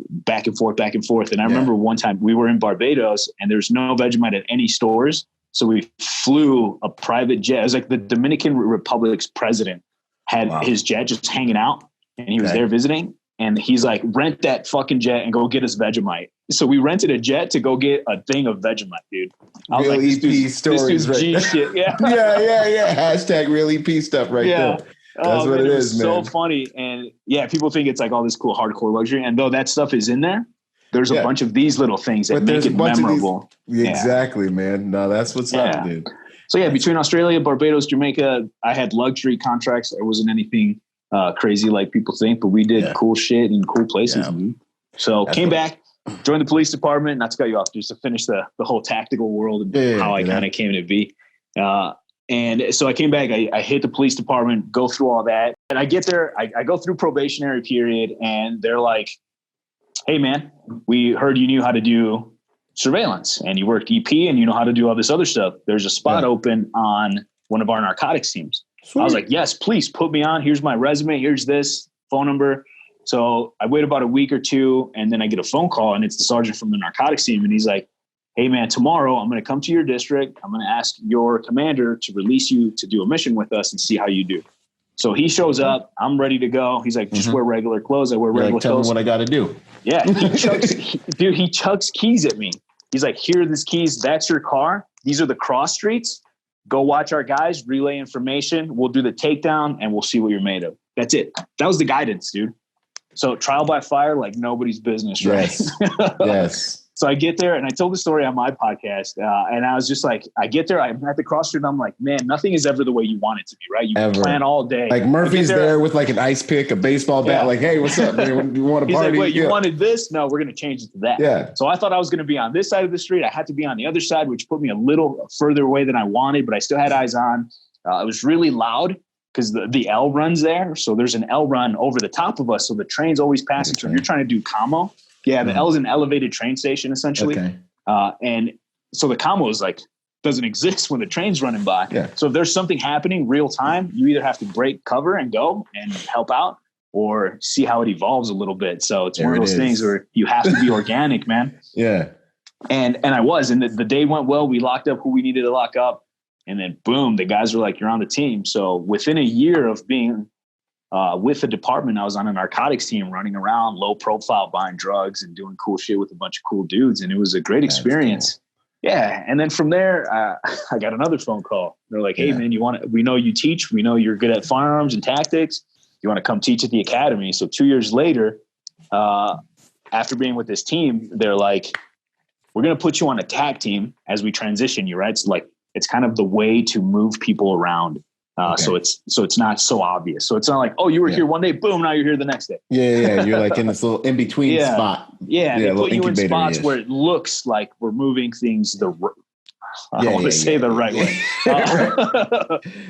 back and forth. And I remember one time we were in Barbados and there's no Vegemite at any stores. So we flew a private jet. It was like the Dominican Republic's president had his jet just hanging out, and he was there visiting. And he's like, rent that fucking jet and go get us Vegemite. So we rented a jet to go get a thing of Vegemite, dude. I was real like, EP stories, right? G shit. Yeah. yeah. Hashtag real EP stuff right there. That's what it is, man. So funny. And yeah, people think it's like all this cool hardcore luxury. And though that stuff is in there, there's a bunch of these little things that make it memorable. Exactly, man. No, that's what's up, dude. So yeah, between Australia, Barbados, Jamaica, I had luxury contracts. There wasn't anything crazy like people think, but we did cool shit in cool places. So came back, joined the police department, not to cut you off, just to finish the whole tactical world and how I kind of came to be. And so I came back, I hit the police department, go through all that. And I get there, I go through probationary period, and they're like, hey man, we heard you knew how to do surveillance and you worked EP and you know how to do all this other stuff. There's a spot open on one of our narcotics teams. Sweet. I was like, yes, please put me on. Here's my resume. Here's this phone number. So I wait about a week or two, and then I get a phone call, and it's the sergeant from the narcotics team. And he's like, hey man, tomorrow I'm going to come to your district. I'm going to ask your commander to release you to do a mission with us and see how you do. So he shows up. I'm ready to go. He's like, just wear regular clothes. I wear regular clothes. Tell me what I got to do. Yeah. He chucks keys at me. He's like, here are these keys. That's your car. These are the cross streets. Go watch our guys, relay information. We'll do the takedown and we'll see what you're made of. That's it. That was the guidance, dude. So trial by fire, like nobody's business, right? Yes. So I get there, and I told the story on my podcast, and I was just like, I get there, I'm at the cross street, and I'm like, man, nothing is ever the way you want it to be, right? You plan all day. Like Murphy's there with like an ice pick, a baseball bat, like, hey, what's up, man? You want to party? He's like, wait, you wanted this? No, we're going to change it to that. Yeah. So I thought I was going to be on this side of the street. I had to be on the other side, which put me a little further away than I wanted, but I still had eyes on. It was really loud because the L runs there. So there's an L run over the top of us. So the train's always passing. So if you're trying to do commo, the L is an elevated train station, essentially. Okay. And so the combo is like, doesn't exist when the train's running by. Yeah. So if there's something happening real time, you either have to break cover and go and help out or see how it evolves a little bit. So it's one of those things where you have to be organic, man. Yeah. And I was, and the day went well. We locked up who we needed to lock up. And then boom, the guys were like, you're on the team. So within a year of being with the department, I was on a narcotics team running around low profile, buying drugs and doing cool shit with a bunch of cool dudes. And it was a great experience. Cool. Yeah. And then from there, I got another phone call. They're like, hey man, we know you teach, we know you're good at firearms and tactics. You want to come teach at the academy. So 2 years later, after being with this team, they're like, we're going to put you on a tag team as we transition you, right? So like, it's kind of the way to move people around. So it's not so obvious. So it's not like, oh, you were here one day, boom, now you're here the next day. Yeah. You're like in this little in-between spot. Yeah. They put you in spots where it looks like we're moving things the right way.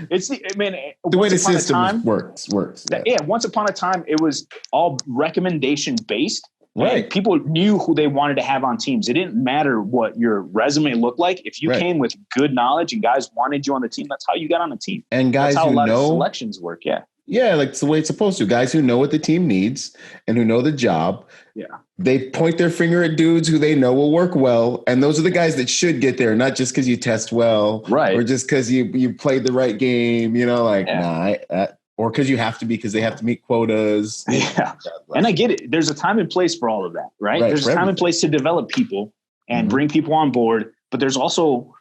It's the way the system works. Once upon a time, it was all recommendation based. Right. People knew who they wanted to have on teams. It didn't matter what your resume looked like. If you came with good knowledge and guys wanted you on the team, that's how you got on the team. And guys that's how who a lot know of selections work. Yeah. Yeah, like it's the way it's supposed to. Guys who know what the team needs and who know the job. Yeah. They point their finger at dudes who they know will work well. And those are the guys that should get there, not just because you test well. Right. Or just because you played the right game, or because you have to be, because they have to meet quotas. Yeah. And I get it. There's a time and place for all of that, right? There's a time and place to develop people and bring people on board. But there's also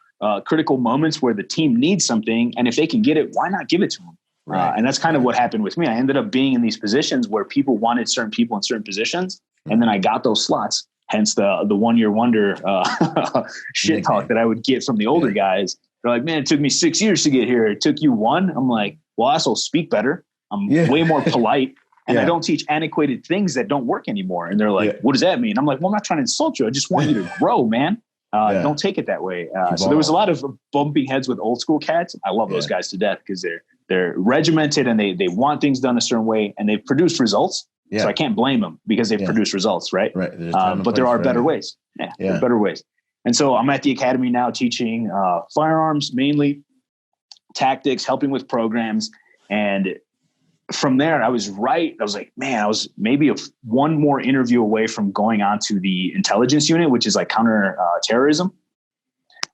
critical moments where the team needs something. And if they can get it, why not give it to them? Right. And that's kind of what happened with me. I ended up being in these positions where people wanted certain people in certain positions. And then I got those slots. Hence the 1 year wonder shit talk that I would get from the older guys. They're like, man, it took me 6 years to get here. It took you one. I'm like, well, I also speak better. I'm way more polite. And I don't teach antiquated things that don't work anymore. And they're like, what does that mean? I'm like, well, I'm not trying to insult you. I just want you to grow, man. Don't take it that way. So there was a lot of bumping heads with old school cats. I love those guys to death because they're regimented and they want things done a certain way and they've produced results. So I can't blame them because they've produced results, right? But there are better ways. There are better ways. And so I'm at the academy now teaching firearms, mainly tactics, helping with programs. And from there, I was like, man, I was maybe one more interview away from going on to the intelligence unit, which is like counter terrorism.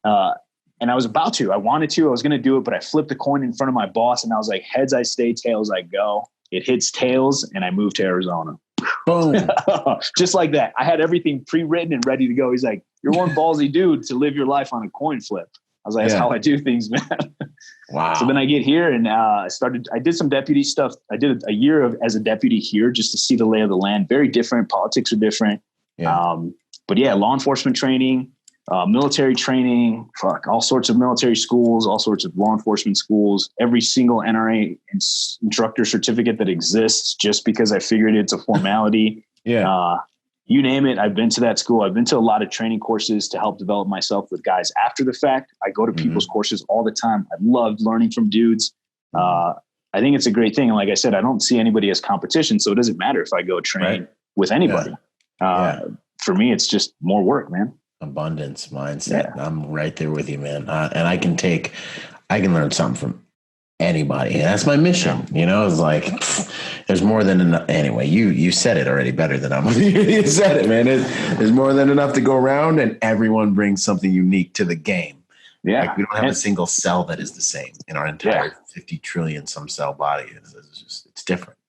And And I was about to, I wanted to, I was going to do it, but I flipped a coin in front of my boss and I was like, heads I stay, tails I go. It hits tails and I moved to Arizona. Boom. Just like that. I had everything pre-written and ready to go. He's like, you're one ballsy dude to live your life on a coin flip. I was like, that's how I do things, man. Wow. So then I get here and I did some deputy stuff. I did a year as a deputy here just to see the lay of the land. Very different. Politics are different. Yeah. But yeah, law enforcement training, military training, all sorts of military schools, all sorts of law enforcement schools, every single NRA instructor certificate that exists just because I figured it's a formality. You name it. I've been to that school. I've been to a lot of training courses to help develop myself with guys after the fact. I go to people's courses all the time. I loved learning from dudes. I think it's a great thing. And like I said, I don't see anybody as competition. So it doesn't matter if I go train with anybody. For me, it's just more work, man. Abundance mindset. I'm right there with you, man. And I can learn something from anybody. And that's my mission. You know, it's like, there's more than enough. Anyway, you said it already better than I'm. You said it, man. There's more than enough to go around, and everyone brings something unique to the game. Yeah. Like, we don't have a single cell that is the same in our entire 50 trillion some cell body. It's different.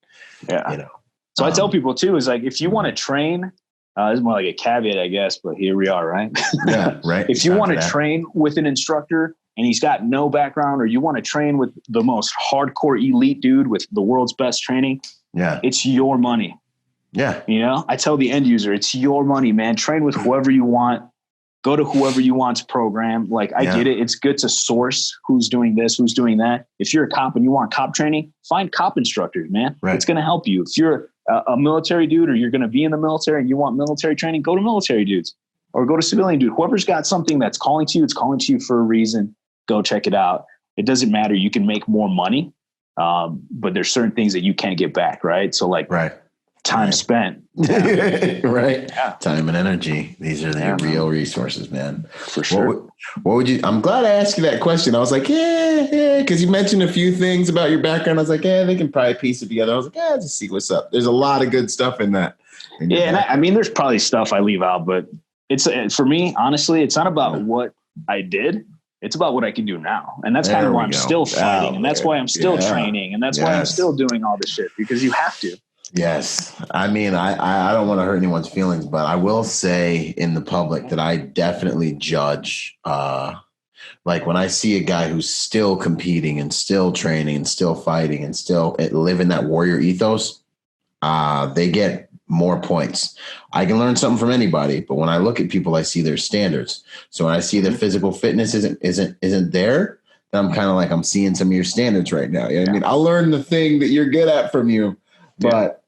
Yeah. You know. So I tell people too, is like, if you want to train, this is more like a caveat, I guess, but here we are, right? Yeah, right. If you want to train with an instructor and he's got no background, or you want to train with the most hardcore elite dude with the world's best training, it's your money. Yeah. You know, I tell the end user, it's your money, man. Train with whoever you want. Go to whoever you want to program. Like, I get it. It's good to source who's doing this, who's doing that. If you're a cop and you want cop training, find cop instructors, man. Right. It's going to help you. If you're a military dude, or you're going to be in the military and you want military training, go to military dudes or go to civilian dude. Whoever's got something that's calling to you, it's calling to you for a reason. Go check it out. It doesn't matter. You can make more money, but there's certain things that you can't get back. Right. So like time spent. Right. Yeah. Time and energy. These are the real resources, man. For sure. What would you, I'm glad I asked you that question. I was like, because you mentioned a few things about your background. I was like, they can probably piece it together. I was like, just see what's up. There's a lot of good stuff in that. And I mean, there's probably stuff I leave out, but it's, for me, honestly, it's not about what I did. It's about what I can do now. And that's kind of why I'm still fighting. And that's why I'm still training. And that's why I'm still doing all this shit, because you have to. Yes. I mean, I don't want to hurt anyone's feelings, but I will say in the public that I definitely judge, like when I see a guy who's still competing and still training and still fighting and still living that warrior ethos, they get more points. I can learn something from anybody, but when I look at people, I see their standards. So when I see their physical fitness isn't there, then I'm kind of like, I'm seeing some of your standards right now. You know what I mean? I'll learn the thing that you're good at from you. But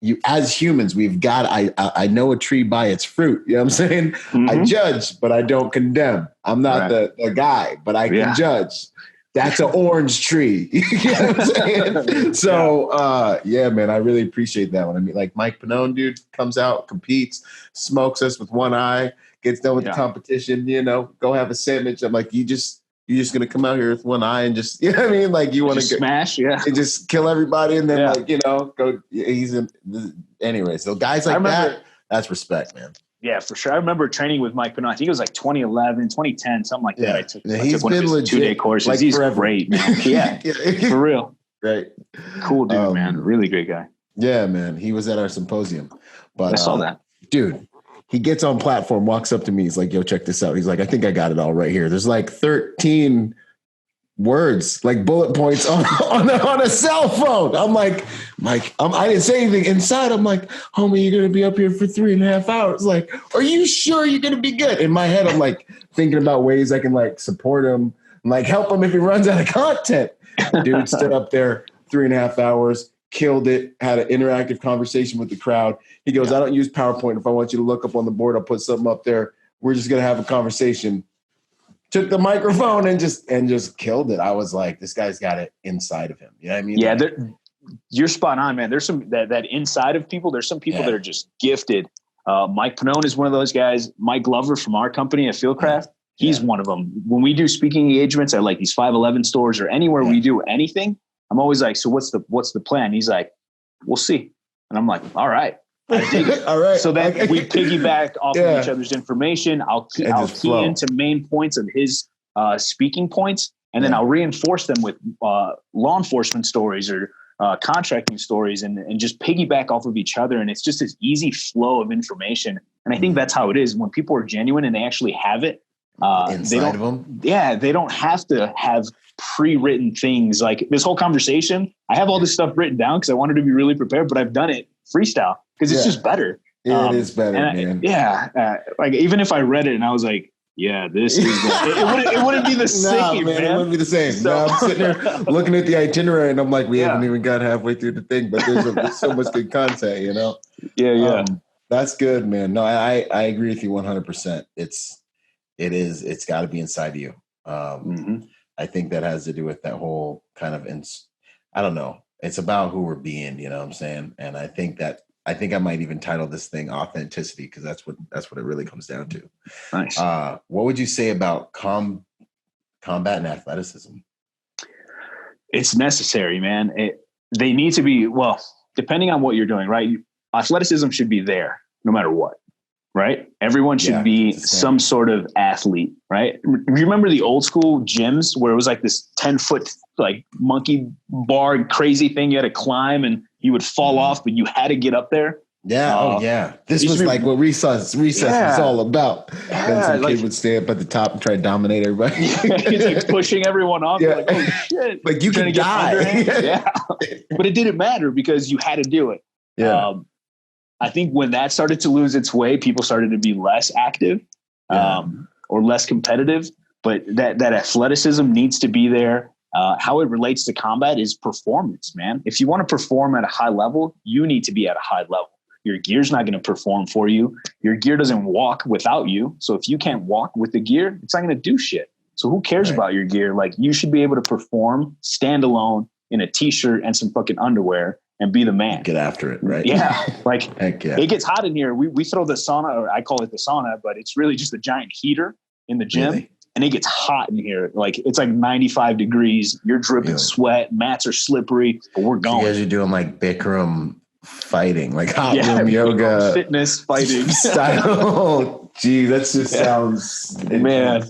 you, as humans, we've got, I know a tree by its fruit. You know what I'm saying? I judge, but I don't condemn. I'm not the guy, but I can judge. That's an orange tree. You know what I'm saying? So, man, I really appreciate that one. I mean, like Mike Pannone, dude, comes out, competes, smokes us with one eye, gets done with the competition, you know, go have a sandwich. I'm like, you're just going to come out here with one eye and just, you know what I mean? Like, you want to smash, and just kill everybody. And then like, you know, go, anyway. So guys like that, that's respect, man. Yeah, for sure. I remember training with Mike Pannone. I think it was like 2011, 2010, something like that. I took one of his 2-day courses. Like, he's forever. Great, man. Yeah, for real. Right. Cool dude, man. Really great guy. Yeah, man. He was at our symposium. But I saw that. Dude, he gets on platform, walks up to me. He's like, yo, check this out. He's like, I think I got it all right here. There's like 13 words, like bullet points on a cell phone. I'm like, Mike, I didn't say anything inside. I'm like, homie, you're going to be up here for 3.5 hours. Like, are you sure you're going to be good? In my head, I'm like thinking about ways I can like support him, and like help him if he runs out of content. Dude stood up there 3.5 hours, killed it, had an interactive conversation with the crowd. He goes, I don't use PowerPoint. If I want you to look up on the board, I'll put something up there. We're just going to have a conversation. Took the microphone and just killed it. I was like, this guy's got it inside of him. You know what I mean? Yeah, you're spot on, man. There's some that inside of people. There's some people that are just gifted. Mike Pannone is one of those guys. Mike Glover from our company at Fieldcraft, he's one of them. When we do speaking engagements at like these 511 stores or anywhere we do anything, I'm always like, so what's the plan? He's like, we'll see. And I'm like, all right. I dig it. All right. So then we piggyback off of each other's information. I'll key into main points of his speaking points, and then I'll reinforce them with law enforcement stories or contracting stories, and just piggyback off of each other. And it's just this easy flow of information. And I think that's how it is when people are genuine and they actually have it. Inside of them. Yeah, they don't have to have pre-written things. Like this whole conversation, I have all this stuff written down because I wanted to be really prepared, but I've done it freestyle because it's just better. Yeah, it is better, man. Like even if I read it and I was like, yeah, this is it wouldn't be the same, man. It wouldn't be the same. So. No, I'm sitting there looking at the itinerary and I'm like, we haven't even got halfway through the thing, but there's so much good content, you know? Yeah. That's good, man. No, I agree with you 100%. It's got to be inside of you. I think that has to do with that whole kind of, I don't know. It's about who we're being, you know what I'm saying? And I think I might even title this thing authenticity, because that's what it really comes down to. Nice. What would you say about combat and athleticism? It's necessary, man. They need to be, well, depending on what you're doing, right? Athleticism should be there no matter what, right? Everyone should be some sort of athlete, right? Remember the old school gyms where it was like this 10-foot like monkey bar crazy thing you had to climb and you would fall off, but you had to get up there? Yeah. This was like what recess was all about. Then some kid would stay up at the top and try to dominate everybody. He's like pushing everyone off. Yeah. Like, oh shit. Like you can die. But it didn't matter because you had to do it. Yeah. I think when that started to lose its way, people started to be less active or less competitive. But that athleticism needs to be there. How it relates to combat is performance, man. If you want to perform at a high level, you need to be at a high level. Your gear's not going to perform for you. Your gear doesn't walk without you. So if you can't walk with the gear, it's not going to do shit. So who cares about your gear? Like you should be able to perform, stand alone in a t-shirt and some fucking underwear and be the man. Get after it, right? Yeah. Like Heck yeah. It gets hot in here. We throw the sauna, or I call it the sauna, but it's really just a giant heater in the gym. Really? And it gets hot in here. Like it's like 95 degrees. You're dripping sweat. Mats are slippery, but we're going. So you guys are doing like Bikram fighting, like hot room yoga, fitness fighting style. Gee, that just sounds man.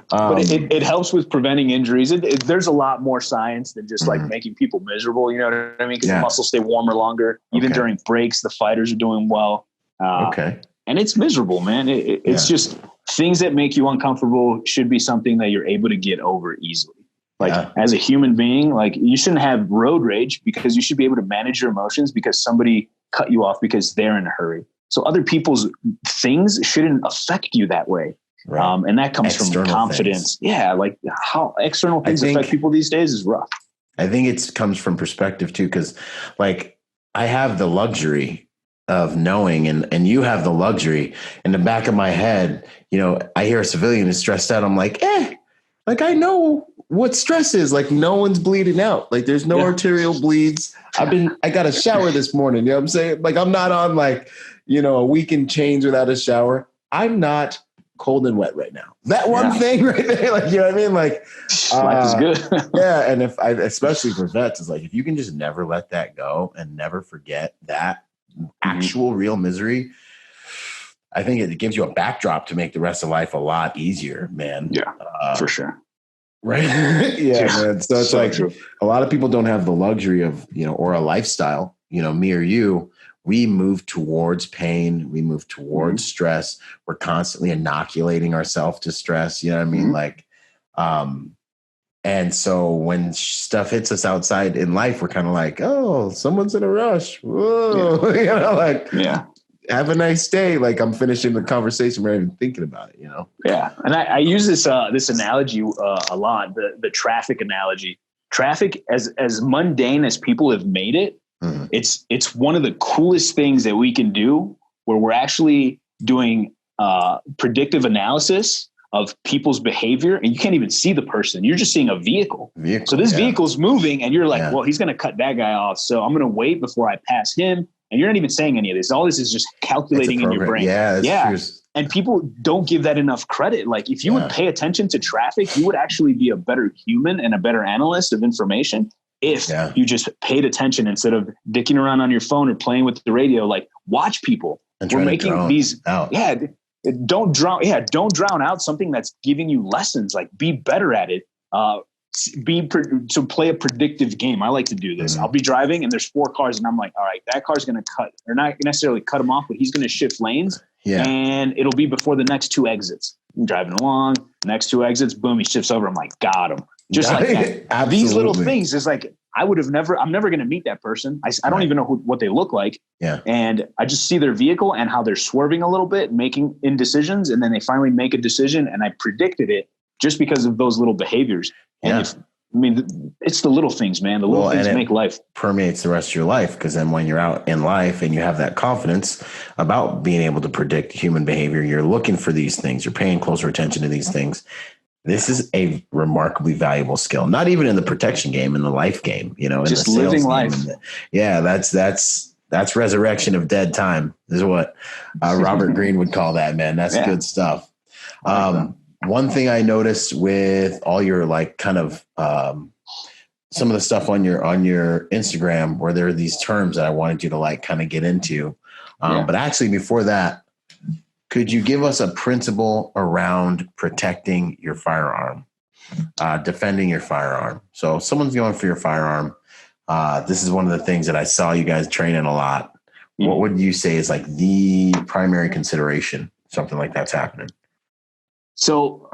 But it helps with preventing injuries. There's a lot more science than just like making people miserable. You know what I mean? Because the muscles stay warmer longer. Even during breaks, the fighters are doing well. And it's miserable, man. It's just things that make you uncomfortable should be something that you're able to get over easily. Like as a human being, like you shouldn't have road rage because you should be able to manage your emotions because somebody cut you off because they're in a hurry. So other people's things shouldn't affect you that way. Right. And that comes from confidence. Things. Yeah. Like how external things affect people these days is rough. I think it comes from perspective too. Cause like I have the luxury of knowing and you have the luxury in the back of my head. You know, I hear a civilian is stressed out. I'm like, like I know what stress is. Like no one's bleeding out. Like there's no arterial bleeds. I got a shower this morning. You know what I'm saying? Like I'm not on like, you know, a weekend change without a shower. I'm not cold and wet right now. That one thing right there. Like, you know what I mean? Like life is good. And especially for vets, is like, if you can just never let that go and never forget that actual real misery, I think it gives you a backdrop to make the rest of life a lot easier, man. Yeah, for sure. Right. Man. So it's like true. A lot of people don't have the luxury of, you know, or a lifestyle, you know, me or you, we move towards pain. We move towards stress. We're constantly inoculating ourselves to stress. You know what I mean? Like, and so when stuff hits us outside in life, we're kind of like, oh, someone's in a rush. Whoa. You know, like, have a nice day. Like I'm finishing the conversation. We're even thinking about it, you know? Yeah. And I use this analogy a lot, the traffic analogy. Traffic, as mundane as people have made it, it's one of the coolest things that we can do where we're actually doing predictive analysis of people's behavior and you can't even see the person. You're just seeing a vehicle. So this vehicle's moving and you're like, well, he's going to cut that guy off. So I'm going to wait before I pass him. And you're not even saying any of this. All this is just calculating in your brain. Yeah. And people don't give that enough credit. Like if you would pay attention to traffic, you would actually be a better human and a better analyst of information if you just paid attention instead of dicking around on your phone or playing with the radio. Like watch people. And we're making these Don't drown out something that's giving you lessons. Like, be better at it. To play a predictive game. I like to do this. I'll be driving and there's 4 cars and I'm like, all right, that car's going to cut, or not necessarily cut him off, but he's going to shift lanes and it'll be before the next 2 exits. I'm driving along, next 2 exits, boom, he shifts over. I'm like, got him. Just like that. These little things is like, I'm never going to meet that person. I don't even know what they look like. Yeah. And I just see their vehicle and how they're swerving a little bit, making indecisions. And then they finally make a decision. And I predicted it just because of those little behaviors. And it's the little things, man. The little things make life. Permeates the rest of your life. Because then when you're out in life and you have that confidence about being able to predict human behavior, you're looking for these things. You're paying closer attention to these things. This is a remarkably valuable skill, not even in the protection game, in the life game, just living life. That's resurrection of dead time is what Robert Greene would call that, man. That's good stuff. One thing I noticed with all your some of the stuff on your Instagram where there are these terms that I wanted you to kind of get into. But actually before that, could you give us a principle around protecting your firearm, defending your firearm? So if someone's going for your firearm. This is one of the things that I saw you guys training a lot. What would you say is like the primary consideration? Something like that's happening. So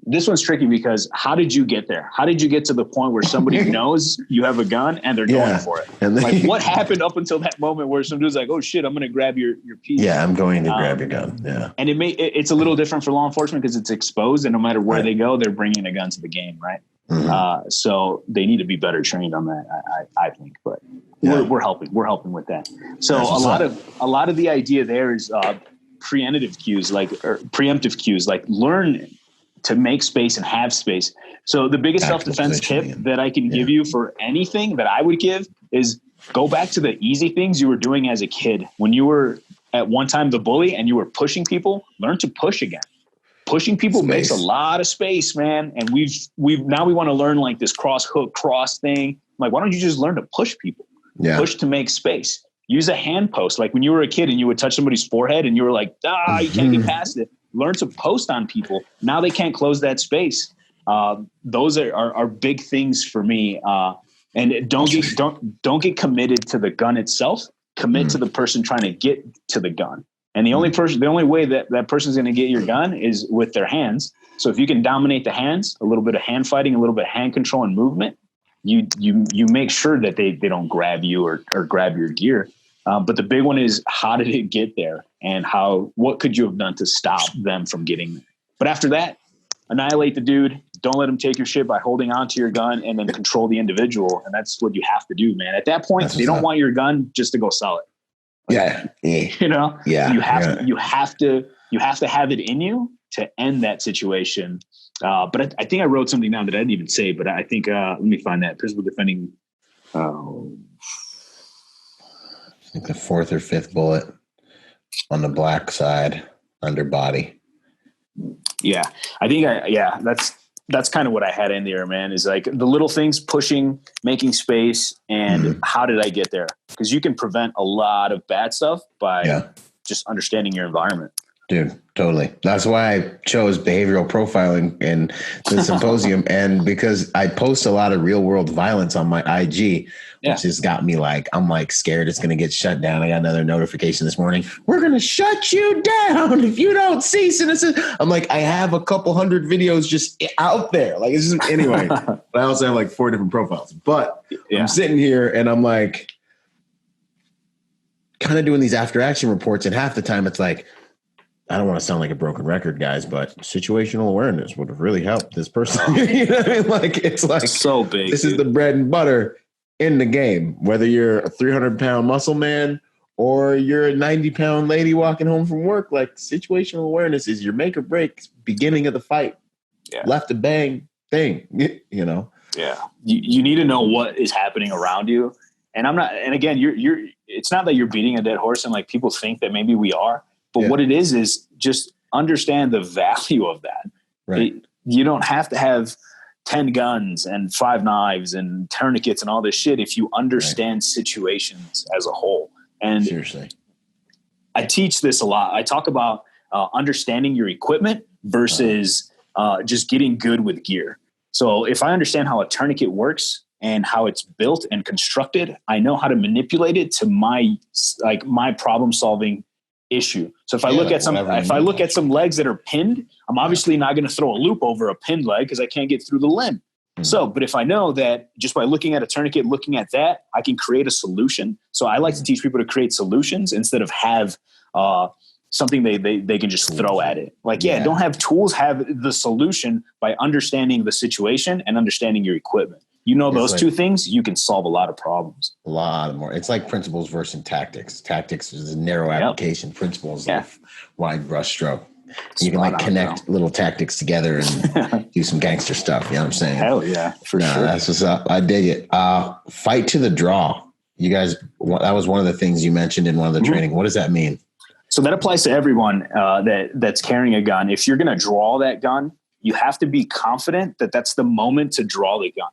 this one's tricky because how did you get there? How did you get to the point where somebody knows you have a gun and they're going for it? And what happened up until that moment where some dude's like, oh shit, I'm going to grab your piece. Yeah, I'm going to grab your gun. Yeah. And it's a little different for law enforcement because it's exposed and no matter where they go, they're bringing a gun to the game. Right. Mm-hmm. So they need to be better trained on that. I think, but we're helping with that. So a lot of the idea there is, preemptive cues, like learn to make space and have space. So the biggest self-defense tip that I can give you for anything that I would give is go back to the easy things you were doing as a kid. When you were at one time the bully and you were pushing people, learn to push again. Pushing people makes a lot of space, man. And we want to learn like this cross thing. I'm like, why don't you just learn to push people? Yeah. Push to make space. Use a hand post. Like when you were a kid and you would touch somebody's forehead and you were like, you can't get past it. Learn to post on people. Now they can't close that space. Those are big things for me. And don't get committed to the gun itself. Commit to the person trying to get to the gun. And the only way that person's going to get your gun is with their hands. So if you can dominate the hands, a little bit of hand fighting, a little bit of hand control and movement, you make sure that they don't grab you or grab your gear. But the big one is, how did it get there? And what could you have done to stop them from getting there? But after that, annihilate the dude. Don't let him take your shit by holding on to your gun, and then control the individual. And that's what you have to do, man. At that point, they don't want your gun just to go sell it. You have to have it in you to end that situation. But I think I wrote something down that I didn't even say, but I think, let me find that principle defending. I think the 4th or 5th bullet on the black side under body. Yeah. I think that's kind of what I had in there, man, is like the little things, pushing, making space, and how did I get there? Because you can prevent a lot of bad stuff by just understanding your environment. Dude, totally. That's why I chose behavioral profiling in the symposium. And because I post a lot of real world violence on my IG, which has got me I'm scared it's going to get shut down. I got another notification this morning. We're going to shut you down if you don't cease and desist. I'm like, I have a couple hundred videos just out there. It's just, anyway, but I also have 4 different profiles, but I'm sitting here and I'm kind of doing these after action reports. And half the time it's I don't want to sound like a broken record, guys, but situational awareness would have really helped this person. You know what I mean? It's so big. This is the bread and butter in the game, whether you're a 300-pound muscle man or you're a 90-pound lady walking home from work. Situational awareness is your make or break beginning of the fight. Yeah. Left to bang thing, Yeah. You need to know what is happening around you. And and again, it's not that you're beating a dead horse and people think that maybe we are. But what it is just understand the value of that. Right. You don't have to have 10 guns and 5 knives and tourniquets and all this shit if you understand situations as a whole. And seriously, I teach this a lot. I talk about understanding your equipment versus just getting good with gear. So if I understand how a tourniquet works and how it's built and constructed, I know how to manipulate it to my problem solving issue. So if I look at some legs that are pinned, I'm obviously not going to throw a loop over a pinned leg because I can't get through the limb. So, but if I know that just by looking at a tourniquet, looking at that, I can create a solution. So I like to teach people to create solutions instead of have something they can just throw at it. Like, don't have tools, have the solution by understanding the situation and understanding your equipment. Those two things, you can solve a lot of problems. A lot more. It's like principles versus tactics. Tactics is a narrow application. Principles, wide brush stroke. You can connect little tactics together and do some gangster stuff. You know what I'm saying? Hell yeah, for sure. That's what's up. I dig it. Fight to the draw. You guys, that was one of the things you mentioned in one of the training. What does that mean? So that applies to everyone that's carrying a gun. If you're going to draw that gun, you have to be confident that that's the moment to draw the gun.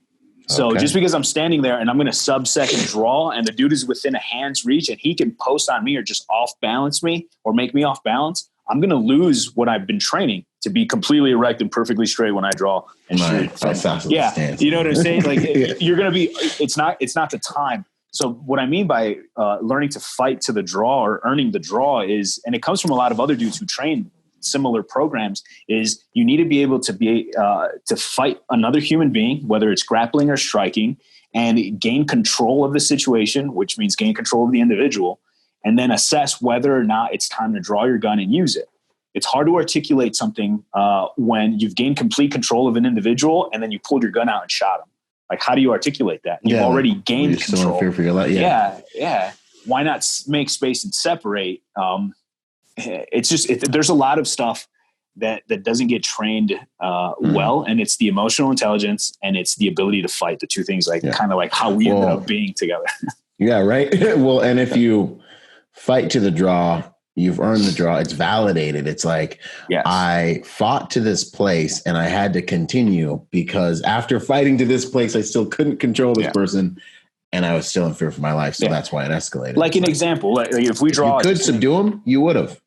So just because I'm standing there and I'm going to sub-second draw and the dude is within a hand's reach and he can post on me or just off balance me or make me off balance, I'm going to lose what I've been training to be completely erect and perfectly straight when I draw and shoot. You know what I'm saying? Like you're going to be, it's not the time. So what I mean by learning to fight to the draw or earning the draw is, and it comes from a lot of other dudes who train similar programs, is you need to be able to to fight another human being, whether it's grappling or striking, and gain control of the situation, which means gain control of the individual, and then assess whether or not it's time to draw your gun and use it. It's hard to articulate something when you've gained complete control of an individual and then you pulled your gun out and shot him. Like, how do you articulate that? You've already gained control. Still in fear for your life. Yeah. Why not make space and separate? It's just there's a lot of stuff that doesn't get trained well, and it's the emotional intelligence and it's the ability to fight. The two things, kind of like how we ended up being together. Yeah, right. Well, and if you fight to the draw, you've earned the draw. It's validated. It's like, I fought to this place and I had to continue because after fighting to this place, I still couldn't control this person and I was still in fear for my life. So that's why it escalated. Like an example, like if we draw, if you could subdue him, you would have.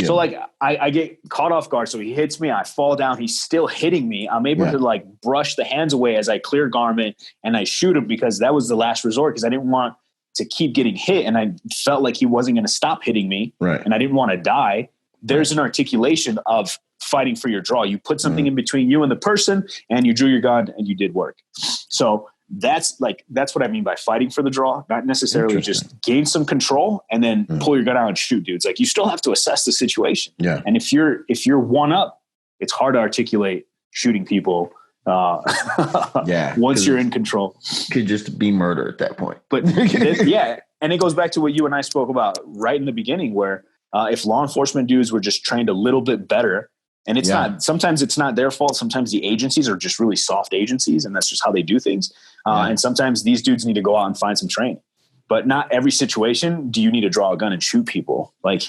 So like I get caught off guard. So he hits me, I fall down. He's still hitting me. I'm able to like brush the hands away as I clear garment and I shoot him because that was the last resort because I didn't want to keep getting hit. And I felt like he wasn't going to stop hitting me. Right. And I didn't want to die. There's an articulation of fighting for your draw. You put something in between you and the person and you drew your gun and you did work. So that's what I mean by fighting for the draw, not necessarily just gain some control and then pull your gun out and shoot dudes. Like you still have to assess the situation. Yeah. And if you're one up, it's hard to articulate shooting people. Once you're in control, could just be murder at that point. But and it goes back to what you and I spoke about right in the beginning, where if law enforcement dudes were just trained a little bit better, and it's not, sometimes it's not their fault. Sometimes the agencies are just really soft agencies, and that's just how they do things. And sometimes these dudes need to go out and find some training. But not every situation do you need to draw a gun and shoot people. Like,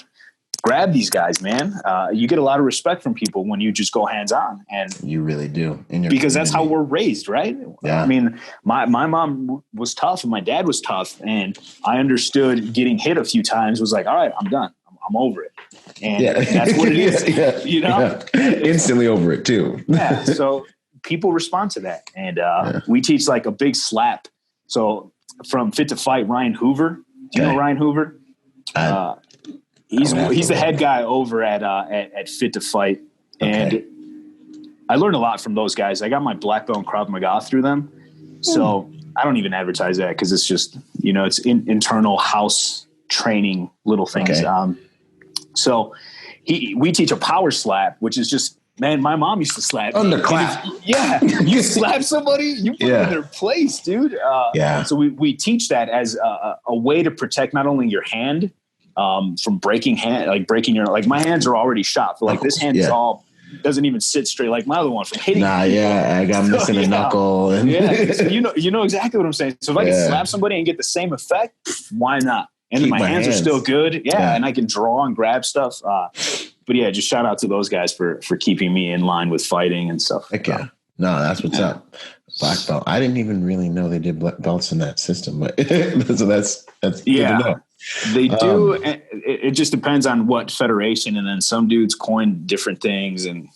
grab these guys, man. You get a lot of respect from people when you just go hands on, and you really do. Because that's how we're raised, right? Yeah. I mean, my mom was tough and my dad was tough, and I understood getting hit a few times was like, all right, I'm done. I'm over it. And that's what it is. You know, instantly over it too. So people respond to that, and we teach like a big slap. So from Fit to Fight, Ryan Hoover. Do you know Ryan Hoover? He's the head guy over at Fit to Fight, and I learned a lot from those guys. I got my black belt in Krav Maga through them, so I don't even advertise that because it's just it's internal house training little things. So we teach a power slap, which is just, man, my mom used to slap me. Underclap. You slap somebody, you put them in their place, dude. So we teach that as a way to protect not only your hand from breaking your, like my hands are already shot. But like this hand is all, doesn't even sit straight like my other one from hitting. I got missing a knuckle. And so you know exactly what I'm saying. So if I can slap somebody and get the same effect, why not? And my hands are still good. And I can draw and grab stuff. But just shout out to those guys for keeping me in line with fighting and stuff. Okay. No, that's what's up. Black belt. I didn't even really know they did belts in that system, but so that's good to know. They do. It just depends on what federation. And then some dudes coin different things and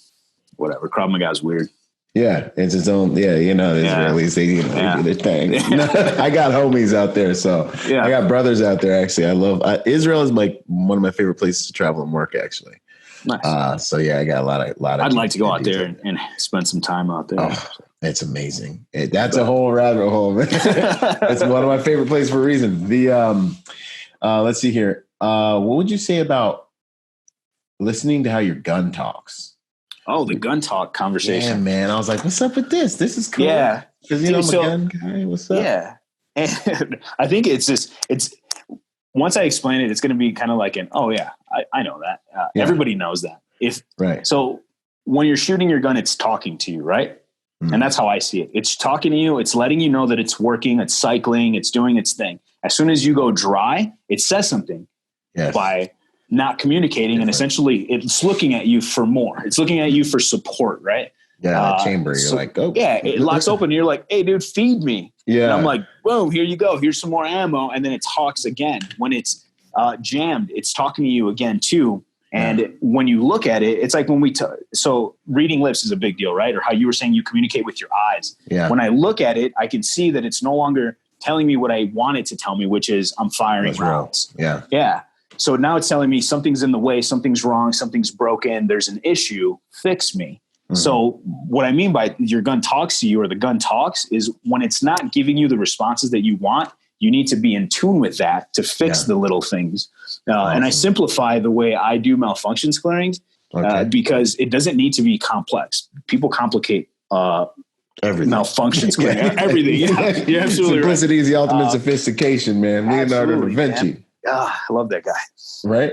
whatever. Krav Maga is weird. Yeah, it's its own. Yeah, the Israelis, they do their thing. I got homies out there, so I got brothers out there. Actually, I love Israel is like one of my favorite places to travel and work. Actually, nice. So yeah, I got a lot of. I'd like to go out there and spend some time out there. Oh, it's amazing. That's a whole rabbit hole, man. It's one of my favorite places for a reason. Let's see here. What would you say about listening to how your gun talks? Oh, the gun talk conversation. Yeah, man. I was like, what's up with this? This is cool. Yeah. Because, I'm a gun guy. What's up? Yeah. And I think it's once I explain it, it's going to be kind of like I know that. Everybody knows that. So when you're shooting your gun, it's talking to you, right? Mm. And that's how I see it. It's talking to you. It's letting you know that it's working. It's cycling. It's doing its thing. As soon as you go dry, it says something by not communicating. And essentially it's looking at you for more. It's looking at you for support, right? Yeah, chamber. You're like, oh. Yeah, it locks open. And you're like, hey, dude, feed me. Yeah. And I'm like, whoa, here you go. Here's some more ammo. And then it talks again. When it's jammed, it's talking to you again, too. And when you look at it, it's like when so reading lips is a big deal, right? Or how you were saying you communicate with your eyes. Yeah. When I look at it, I can see that it's no longer telling me what I want it to tell me, which is I'm firing rounds. Yeah. Yeah. So now it's telling me something's in the way, something's wrong, something's broken, there's an issue, fix me. Mm-hmm. So what I mean by your gun talks to you or the gun talks is when it's not giving you the responses that you want, you need to be in tune with that to fix the little things. Awesome. And I simplify the way I do malfunctions clearings because it doesn't need to be complex. People complicate everything. Malfunctions clearing, everything. Yeah, you're absolutely Simplicity is the ultimate sophistication, man. Leonardo da Vinci. Man. I love that guy. Right.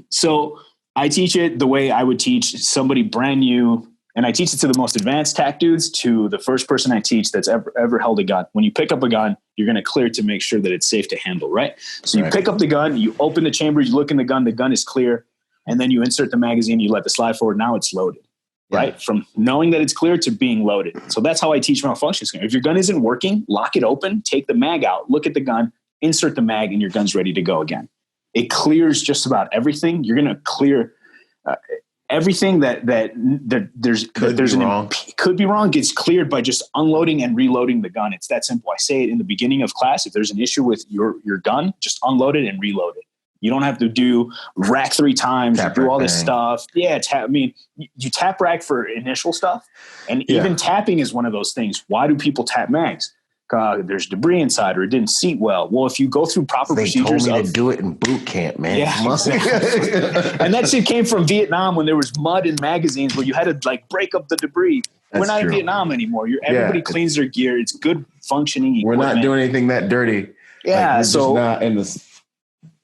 So I teach it the way I would teach somebody brand new. And I teach it to the most advanced tac dudes, to the first person I teach that's ever held a gun. When you pick up a gun, you're going to clear it to make sure that it's safe to handle, right? So you pick up the gun, you open the chamber, you look in the gun is clear, and then you insert the magazine, you let the slide forward. Now it's loaded, right? From knowing that it's clear to being loaded. So that's how I teach malfunctions. If your gun isn't working, lock it open, take the mag out, look at the gun, insert the mag, and your gun's ready to go again. It clears just about everything. You're going to clear everything that could be wrong gets cleared by just unloading and reloading the gun. It's that simple. I say it in the beginning of class. If there's an issue with your gun, just unload it and reload it. You don't have to do rack 3 times, do all this stuff. Yeah. You tap rack for initial stuff. And even tapping is one of those things. Why do people tap mags? There's debris inside or it didn't seat well. Well, if you go through proper procedures. They told me to do it in boot camp, man. Yeah, exactly. And that shit came from Vietnam when there was mud in magazines where you had to break up the debris. We're not in Vietnam anymore. Everybody cleans their gear. It's good functioning equipment. We're not doing anything that dirty. Yeah. So not in this.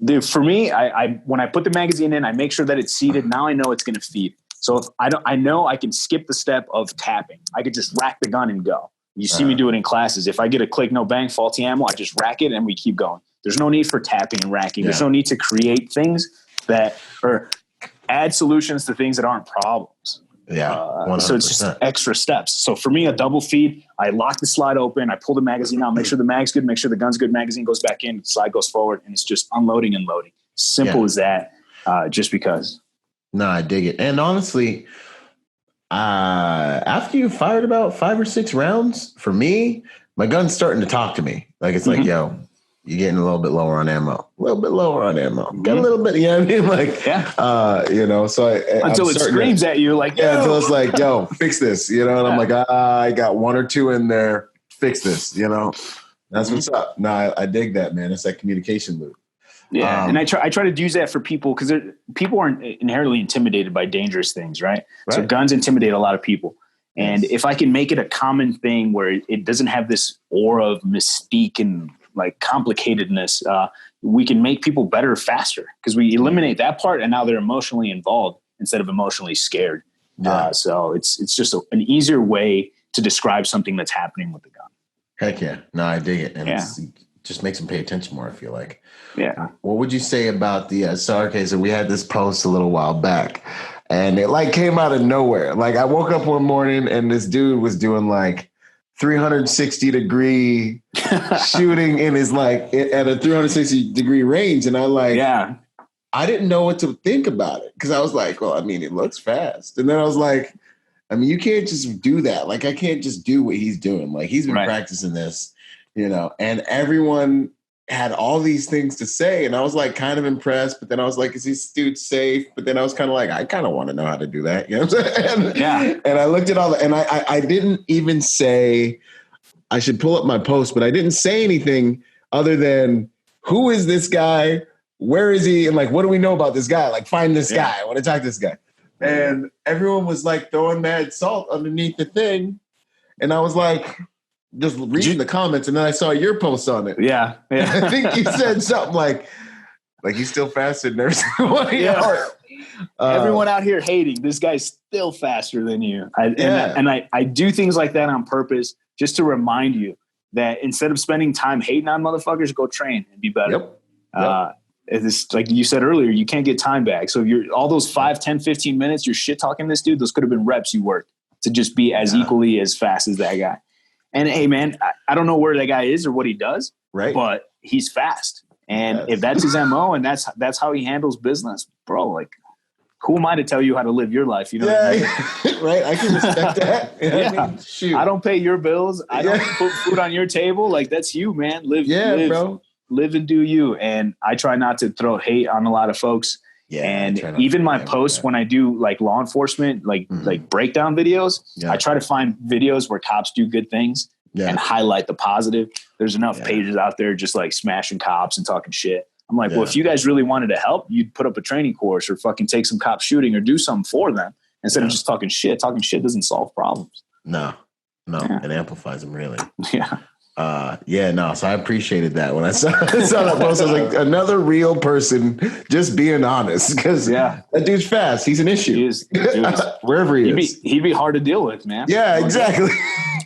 Dude, for me, I when I put the magazine in, I make sure that it's seated. Now I know it's going to feed. So if I know I can skip the step of tapping. I could just rack the gun and go. You see me do it in classes. If I get a click, no bang, faulty ammo, I just rack it and we keep going. There's no need for tapping and racking. There's no need to create things or add solutions to things that aren't problems. Yeah. 100%. So it's just extra steps. So for me, a double feed, I lock the slide open, I pull the magazine out, make sure the mag's good, make sure the gun's good, magazine goes back in, slide goes forward, and it's just unloading and loading. Simple as that, just because. No, I dig it. And honestly, after you fired about 5 or 6 rounds, for me, my gun's starting to talk to me. Like, it's like, yo, you're getting a little bit lower on ammo. A little bit lower on ammo. Got a little bit, you know what I mean? Like, so until it screams at you, like, until it's like, yo, fix this, and I'm like, I got 1 or 2 in there. Fix this, That's what's up. No, I dig that, man. It's that communication loop. Yeah, and I try to use that for people because people aren't inherently intimidated by dangerous things, right? So guns intimidate a lot of people. And if I can make it a common thing where it doesn't have this aura of mystique and complicatedness, we can make people better faster because we eliminate that part and now they're emotionally involved instead of emotionally scared. Yeah. So it's just an easier way to describe something that's happening with the gun. Heck yeah. No, I dig it. And it just makes them pay attention more, I feel like. Yeah. What would you say about so we had this post a little while back and it came out of nowhere. I woke up one morning and this dude was doing 360 degree shooting in his like at a 360 degree range. And I didn't know what to think about it because I was like, well, I mean, it looks fast. And then I was like, I mean, you can't just do that. Like, I can't just do what he's doing. Like, he's been practicing this, and everyone had all these things to say. And I was like kind of impressed, but then I was like, is this dude safe? But then I was kind of like, I kind of want to know how to do that. You know what I'm saying? And I looked at all and I didn't even say, I should pull up my post, but I didn't say anything other than, who is this guy? Where is he? And like, what do we know about this guy? Like, find this guy. I want to talk to this guy. And everyone was like throwing mad salt underneath the thing. And I was like, just reading the comments. And then I saw your post on it. Yeah. I think you said something like he's still faster than everyone. Everyone out here hating, this guy's still faster than you. I do things like that on purpose just to remind you that instead of spending time hating on motherfuckers, go train and be better. It's like you said earlier, you can't get time back. So you're all those 5, 10, 15 minutes, you're shit talking this dude. Those could have been reps you worked to just be as equally as fast as that guy. And hey, man, I don't know where that guy is or what he does, but he's fast. And if that's his MO and that's how he handles business, bro, like, who am I to tell you how to live your life? You know what I mean? Right. I can respect that. I mean, shoot. I don't pay your bills. I don't put food on your table. Like, that's you, man. Live, bro. Live and do you. And I try not to throw hate on a lot of folks. And even my posts when I do like law enforcement, like breakdown videos, I try to find videos where cops do good things and highlight the positive. There's enough pages out there just like smashing cops and talking shit. I'm like, well, if you guys really wanted to help, you'd put up a training course or fucking take some cop shooting or do something for them instead of just talking shit. Talking shit doesn't solve problems. No, it amplifies them really. So I appreciated that when I saw that post. I was like, another real person just being honest, because that dude's fast. He's an issue. He is. Wherever he is. He'd be hard to deal with, man. Yeah, exactly.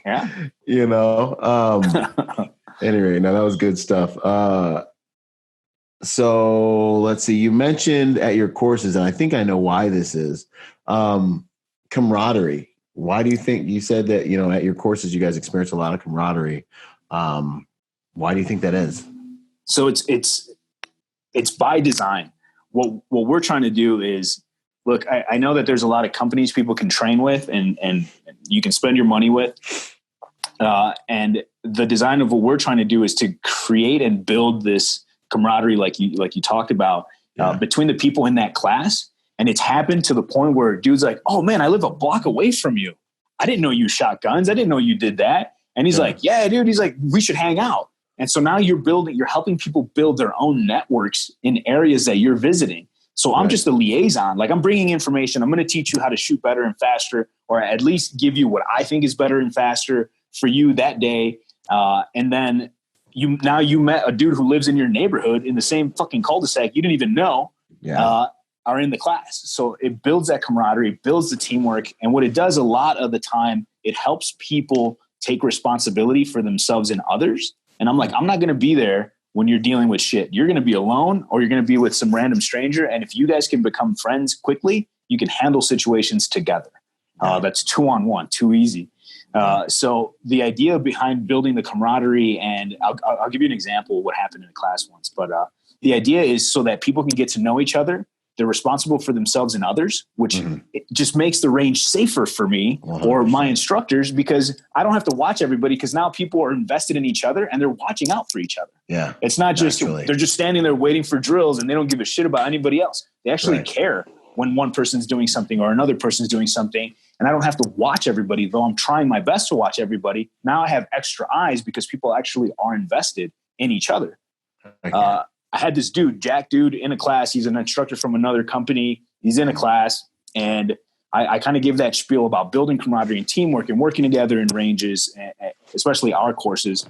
Anyway, no, that was good stuff. So let's see. You mentioned at your courses, and I think I know why this is, camaraderie. Why do you think you said that, at your courses, you guys experience a lot of camaraderie? Why do you think that is? So it's by design. What we're trying to do is, look, I know that there's a lot of companies people can train with and you can spend your money with. And the design of what we're trying to do is to create and build this camaraderie, like you talked about, between the people in that class. And it's happened to the point where dude's like, oh man, I live a block away from you. I didn't know you shot guns. I didn't know you did that. And he's like, yeah, dude. He's like, we should hang out. And so now you're helping people build their own networks in areas that you're visiting. So I'm just a liaison. Like, I'm bringing information. I'm going to teach you how to shoot better and faster, or at least give you what I think is better and faster for you that day. And then you met a dude who lives in your neighborhood in the same fucking cul-de-sac you didn't even know are in the class. So it builds that camaraderie, builds the teamwork. And what it does a lot of the time, it helps people take responsibility for themselves and others. And I'm like, I'm not going to be there when you're dealing with shit. You're going to be alone, or you're going to be with some random stranger. And if you guys can become friends quickly, you can handle situations together. That's 2-on-1, too easy. So the idea behind building the camaraderie, and I'll give you an example of what happened in a class once, but the idea is so that people can get to know each other. They're responsible for themselves and others, which it just makes the range safer for me 100%. Or my instructors, because I don't have to watch everybody, because now people are invested in each other and they're watching out for each other. Yeah. It's not just, they're just standing there waiting for drills and they don't give a shit about anybody else. They actually care when one person's doing something or another person's doing something. And I don't have to watch everybody, though I'm trying my best to watch everybody. Now I have extra eyes because people actually are invested in each other. I had this dude, Jack dude, in a class. He's an instructor from another company. He's in a class, and I kind of gave that spiel about building camaraderie and teamwork and working together in ranges, especially our courses.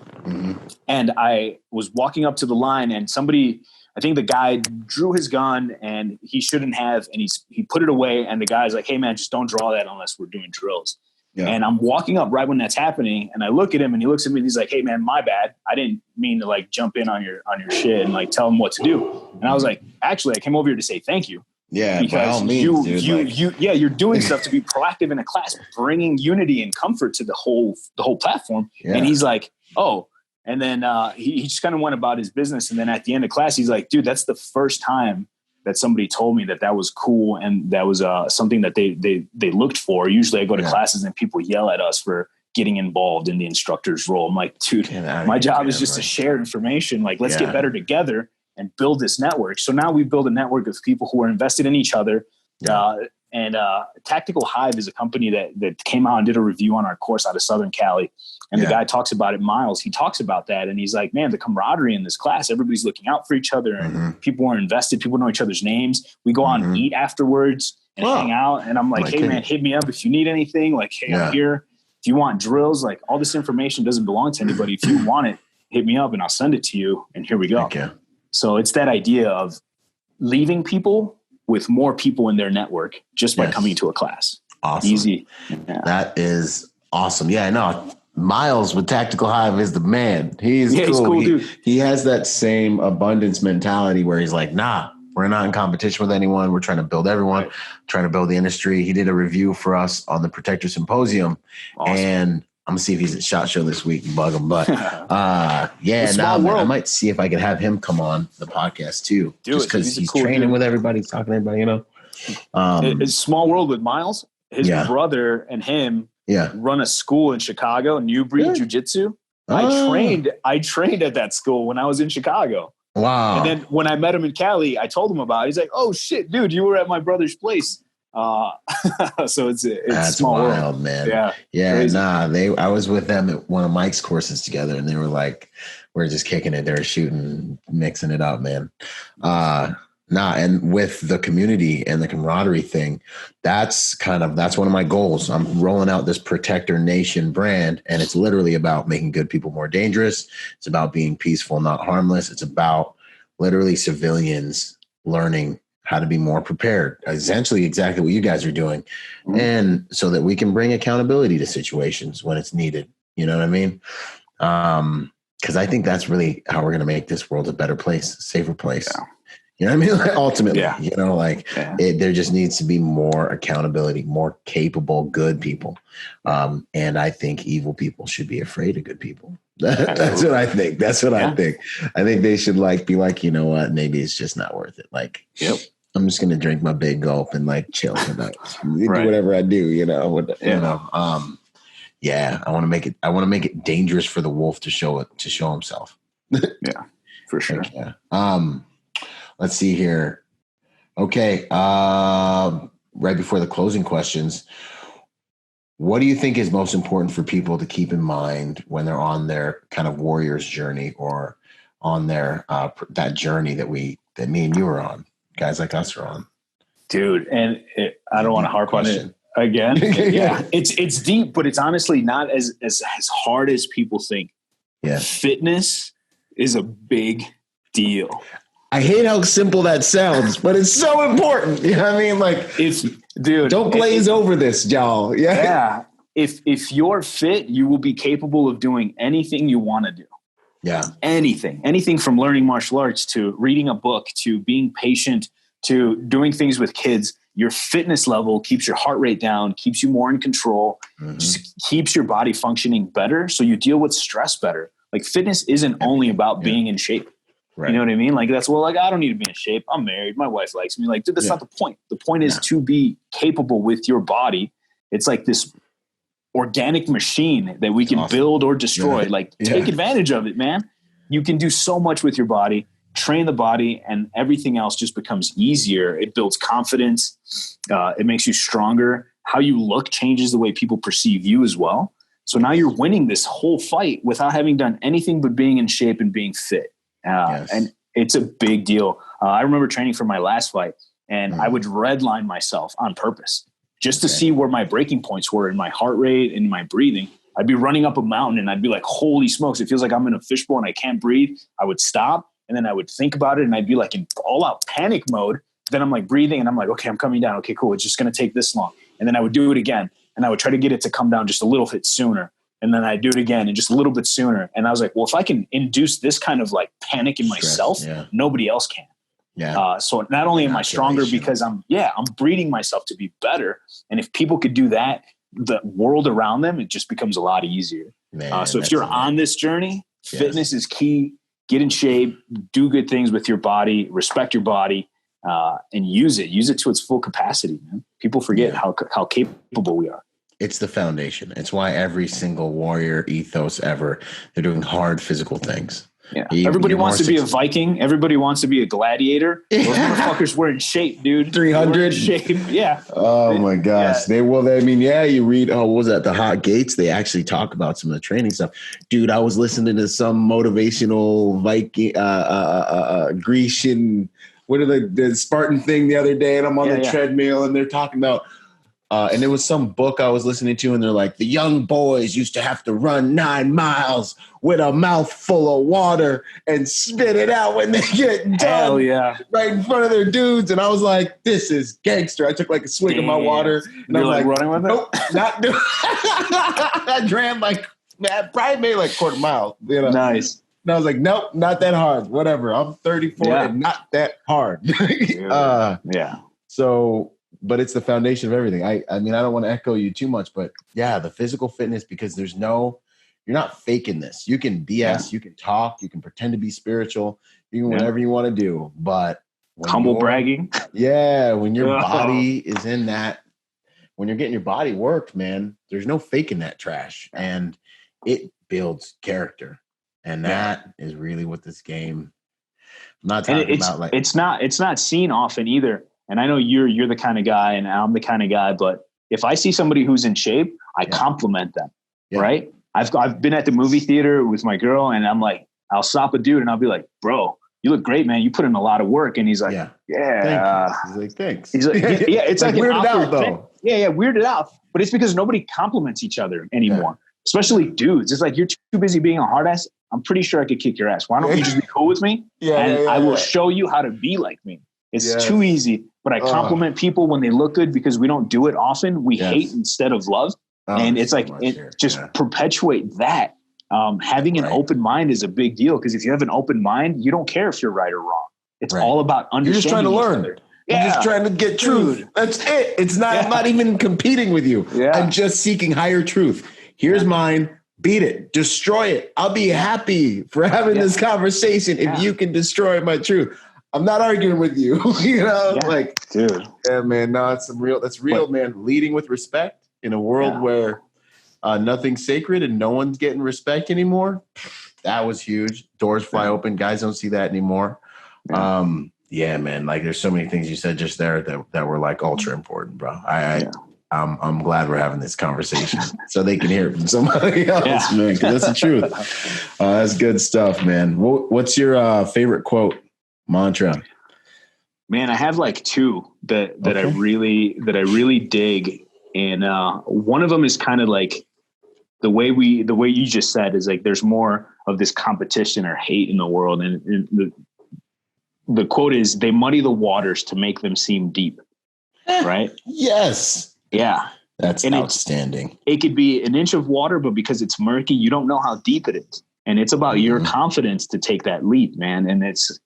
And I was walking up to the line, and somebody, I think the guy drew his gun, and he shouldn't have, and he put it away. And the guy's like, hey man, just don't draw that unless we're doing drills. And I'm walking up right when that's happening, and I look at him, and he looks at me, and he's like, hey man, my bad. I didn't mean to like jump in on your shit and like tell him what to do. And I was like, actually, I came over here to say thank you. Yeah, because by all means, you're doing stuff to be proactive in a class, bringing unity and comfort to the whole platform. Yeah. And he's like, oh, and then he just kind of went about his business. And then at the end of class, he's like, dude, that's the first time that somebody told me that was cool. And that was something that they looked for. Usually I go to classes and people yell at us for getting involved in the instructor's role. I'm like, dude, my job is just to share information. Like, let's get better together and build this network. So now we build a network of people who are invested in each other. And Tactical Hive is a company that came out and did a review on our course out of Southern Cali. And the guy talks about it, Miles. He talks about that. And he's like, man, the camaraderie in this class, everybody's looking out for each other and people are invested. People know each other's names. We go out and eat afterwards and hang out. And I'm like, hey man, hit me up if you need anything. Like, hey, I'm here. If you want drills, like all this information doesn't belong to anybody. If you want it, hit me up and I'll send it to you. And here we go. So it's that idea of leaving people with more people in their network just by coming to a class. Awesome. Easy. Yeah. That is awesome. Yeah, no, Miles with Tactical Hive is the man. He's cool. Dude. He has that same abundance mentality where he's like, nah, we're not in competition with anyone. We're trying to build everyone, trying to build the industry. He did a review for us on the Protector Symposium. Awesome. And I'm going to see if he's at SHOT Show this week and bug him. But I might see if I could have him come on the podcast too. Just because he's cool training with everybody, he's talking to everybody, you know. It's Small World with Miles. His brother and him run a school in Chicago, New Breed Jiu-Jitsu. I trained at that school when I was in Chicago. Wow. And then when I met him in Cali, I told him about it. He's like, oh shit, dude, you were at my brother's place. So it's That's Small wild, world. man. Yeah. I was with them at one of Mike's courses together and they were like, we're just kicking it. They were shooting, mixing it up, man. And with the community and the camaraderie thing, that's one of my goals. I'm rolling out this Protector Nation brand, and it's literally about making good people more dangerous. It's about being peaceful, not harmless. It's about literally civilians learning how to be more prepared, essentially exactly what you guys are doing. Mm-hmm. And so that we can bring accountability to situations when it's needed. You know what I mean? Because I think that's really how we're going to make this world a better place, a safer place. Yeah. You know what I mean? Like, ultimately, there just needs to be more accountability, more capable, good people. And I think evil people should be afraid of good people. That's what I think. I think. I think they should be like, you know what? Maybe it's just not worth it. Like, I'm just going to drink my big gulp and chill tonight. Do whatever I do, you know. I want to make it dangerous for the wolf to show himself. Yeah, for sure. Let's see here. Okay. Right before the closing questions, what do you think is most important for people to keep in mind when they're on their kind of warrior's journey or on their that journey that me and you are on, guys like us are on? Dude, and I don't want to harp on it again. It's deep, but it's honestly not as hard as people think. Yeah. Fitness is a big deal. I hate how simple that sounds, but it's so important. You know what I mean? Don't glaze over this, y'all. Yeah. If you're fit, you will be capable of doing anything you want to do. Yeah. Anything from learning martial arts to reading a book to being patient to doing things with kids. Your fitness level keeps your heart rate down, keeps you more in control, just keeps your body functioning better. So you deal with stress better. Like, fitness isn't only about being in shape. Right. You know what I mean? I don't need to be in shape. I'm married. My wife likes me. Dude, that's not the point. The point is to be capable with your body. It's like this organic machine that we can build or destroy. Take advantage of it, man. You can do so much with your body, train the body, and everything else just becomes easier. It builds confidence. It makes you stronger. How you look changes the way people perceive you as well. So now you're winning this whole fight without having done anything but being in shape and being fit. And it's a big deal. I remember training for my last fight, and I would redline myself on purpose just to see where my breaking points were in my heart rate and my breathing. I'd be running up a mountain and I'd be like, holy smokes, it feels like I'm in a fishbowl and I can't breathe. I would stop and then I would think about it and I'd be in all out panic mode. Then I'm breathing and I'm like, okay, I'm coming down. Okay, cool. It's just going to take this long. And then I would do it again and I would try to get it to come down just a little bit sooner. And then I do it again and just a little bit sooner. And I was like, well, if I can induce this kind of panic in myself, nobody else can. Yeah. So not only am I stronger because I'm breeding myself to be better. And if people could do that, the world around them, it just becomes a lot easier. Man, so if you're on this journey, fitness is key. Get in shape, do good things with your body, respect your body, and use it to its full capacity, man. People forget how capable we are. It's the foundation. It's why every single warrior ethos ever, they're doing hard physical things. Yeah. Everybody wants to be a Viking. Everybody wants to be a gladiator. Those motherfuckers were in shape, dude. 300 shape. Yeah. Oh my gosh. You read, what was that? The Hot Gates. They actually talk about some of the training stuff. Dude, I was listening to some motivational Viking, Grecian, what are the Spartan thing the other day, and I'm on the treadmill, and they're talking about, and it was some book I was listening to, and they're like, the young boys used to have to run 9 miles with a mouthful of water and spit it out when they get done. Hell yeah. Right in front of their dudes. And I was like, this is gangster. I took like a swig of my water, and I'm like, running with nope, not doing I ran probably made like quarter mile. You know? Nice. And I was like, nope, not that hard. Whatever. I'm 34 and not that hard. So, but it's the foundation of everything. I mean, I don't want to echo you too much, but yeah, the physical fitness, because you're not faking this. You can BS, you can talk, you can pretend to be spiritual, you can whatever you want to do. But humble bragging. Yeah. When your body is in that, when you're getting your body worked, man, there's no faking that trash, and it builds character. And that is really what this game. I'm not talking about like it's not seen often either. And I know you're the kind of guy, and I'm the kind of guy. But if I see somebody who's in shape, I compliment them. Yeah. Right? I've been at the movie theater with my girl, and I'm like, I'll stop a dude, and I'll be like, "Bro, you look great, man. You put in a lot of work." And he's like, "Yeah." He's like, "Thanks." He's like, "Yeah." It's like weirded out though. Thing. Yeah, weirded out. But it's because nobody compliments each other anymore. Especially dudes. It's like, you're too busy being a hard ass. I'm pretty sure I could kick your ass. Why don't you just be cool with me? I will show you how to be like me. It's too easy. But I compliment people when they look good, because we don't do it often. We hate instead of love. And it's like, perpetuate that. Having an open mind is a big deal, because if you have an open mind, you don't care if you're right or wrong. It's all about understanding. You're just trying to learn. You're just trying to get truth. That's it. It's not, I'm not even competing with you. I'm just seeking higher truth. Here's mine. Beat it. Destroy it. I'll be happy for having this conversation if you can destroy my truth. I'm not arguing with you. Like, dude. Yeah, man. No, that's real, man. Leading with respect in a world where nothing's sacred and no one's getting respect anymore. That was huge. Doors fly open. Guys don't see that anymore. Yeah, man. Like, there's so many things you said just there that were like ultra important, bro. I'm glad we're having this conversation so they can hear it from somebody else, man, because that's the truth. That's good stuff, man. What's your favorite quote, mantra? Man, I have like two that I really dig, and one of them is kind of like the way you just said is like, there's more of this competition or hate in the world, and the quote is, they muddy the waters to make them seem deep. Right? Yes. Yeah. That's outstanding. It could be an inch of water, but because it's murky, you don't know how deep it is. And it's about your confidence to take that leap, man. And it's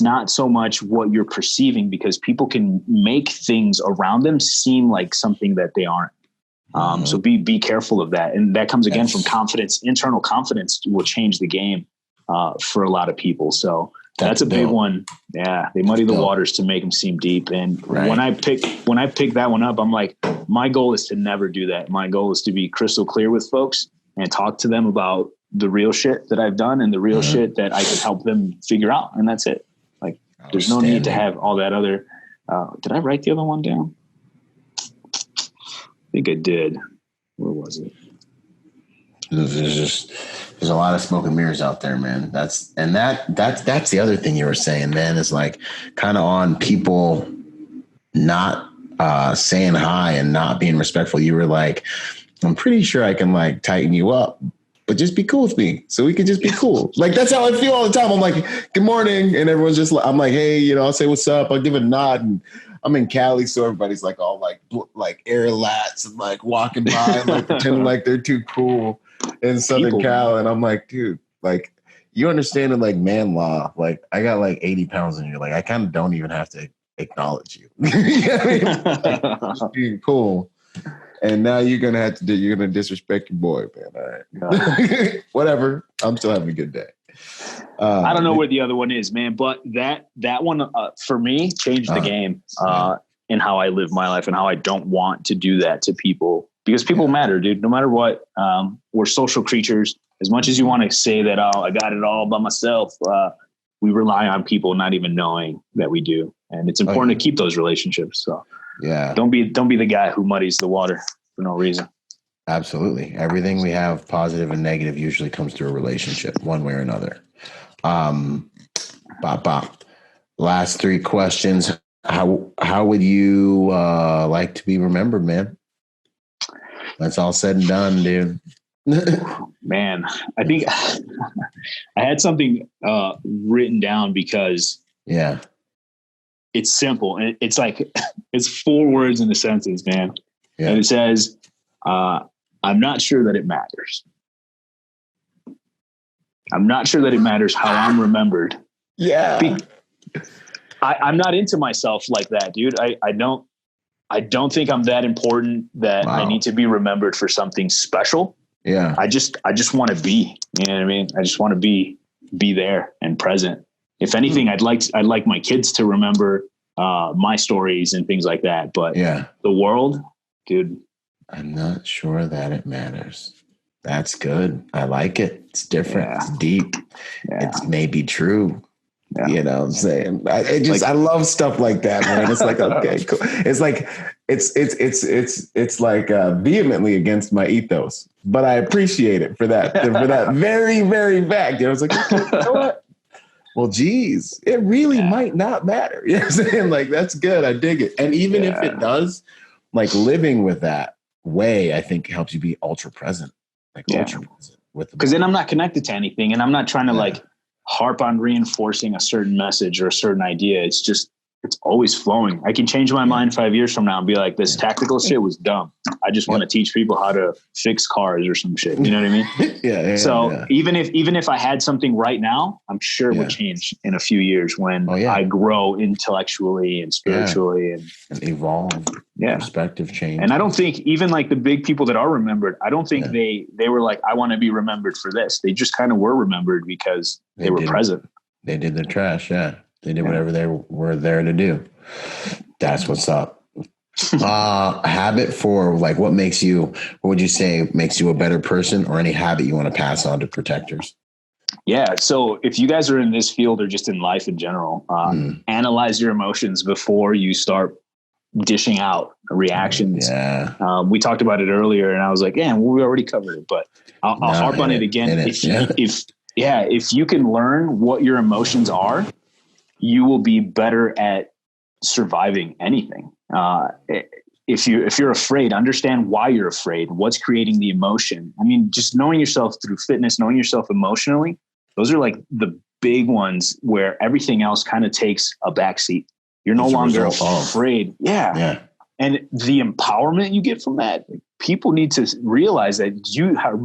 not so much what you're perceiving, because people can make things around them seem like something that they aren't. So be careful of that. And that comes again from confidence. Internal confidence will change the game for a lot of people. So that's a big one. Yeah. They muddy the waters to make them seem deep. And when I pick that one up, I'm like, my goal is to never do that. My goal is to be crystal clear with folks and talk to them about the real shit that I've done and the real shit that I can help them figure out. And that's it. Like, there's no need to have all that other, did I write the other one down? I think I did. Where was it? There's a lot of smoke and mirrors out there, man. That's the other thing you were saying, man, is like kind of on people not saying hi and not being respectful. You were like, I'm pretty sure I can like tighten you up, but just be cool with me so we can just be cool. Like, that's how I feel all the time. I'm like, good morning. And everyone's just like, I'm like, hey, I'll say what's up. I'll give a nod. And I'm in Cali, so everybody's like all like air lats and like walking by and like pretending like they're too cool in Southern Cal. And I'm like, dude, like, you understand it like man law. Like I got like 80 pounds in you. Like I kind of don't even have to acknowledge you. You know what I mean? Like, just being cool. And now you're gonna disrespect your boy, man. All right. Whatever. I'm still having a good day. I don't know where the other one is, man, but that one for me changed the game in how I live my life and how I don't want to do that to people, because people matter, dude. No matter what, we're social creatures. As much as you want to say that, oh, I got it all by myself, we rely on people not even knowing that we do, and it's important to keep those relationships. So don't be the guy who muddies the water for no reason. Absolutely. Everything we have, positive and negative, usually comes through a relationship one way or another. Last three questions. How would you like to be remembered, man? That's all said and done, dude. Man, I think I had something written down because it's simple. And it's like, it's 4 words in a sentence, man. Yeah. And it says, I'm not sure that it matters. I'm not sure that it matters how I'm remembered. Yeah. I'm not into myself like that, dude. I don't think I'm that important that I need to be remembered for something special. Yeah. I just want to be, you know what I mean? I just want to be there and present. If anything, I'd like my kids to remember my stories and things like that. But the world, dude, I'm not sure that it matters. That's good. I like it. It's different. Yeah. It's deep. Yeah. It's maybe true. Yeah. You know what I'm saying? I love stuff like that, man. It's like, okay, cool. It's like, it's like vehemently against my ethos, but I appreciate it for that very, very fact. I was like, okay, you know what? Well, geez, it really might not matter. You know what I'm saying? Like, that's good. I dig it. And even if it does, like living with that way, I think helps you be ultra present. Ultra present with because then I'm not connected to anything, and I'm not trying to like harp on reinforcing a certain message or a certain idea. It's just, it's always flowing. I can change my mind 5 years from now and be like, this tactical shit was dumb. I just want to teach people how to fix cars or some shit. You know what I mean? Even if I had something right now, I'm sure it would change in a few years when I grow intellectually and spiritually and evolve. Perspective change. And I don't think even like the big people that are remembered, I don't think they were like, I want to be remembered for this. They just kind of were remembered because they were present. They did the trash. Yeah. They did whatever they were there to do. That's what's up. Habit 4, like what would you say makes you a better person, or any habit you want to pass on to protectors? Yeah. So if you guys are in this field or just in life in general, analyze your emotions before you start dishing out reactions. We talked about it earlier and I was like, we already covered it, but I'll harp on it again. If you can learn what your emotions are, you will be better at surviving anything. If you're afraid, understand why you're afraid, what's creating the emotion. I mean, just knowing yourself through fitness, knowing yourself emotionally, those are like the big ones where everything else kind of takes a backseat. You're no longer afraid. Yeah. And the empowerment you get from that, people need to realize that you have,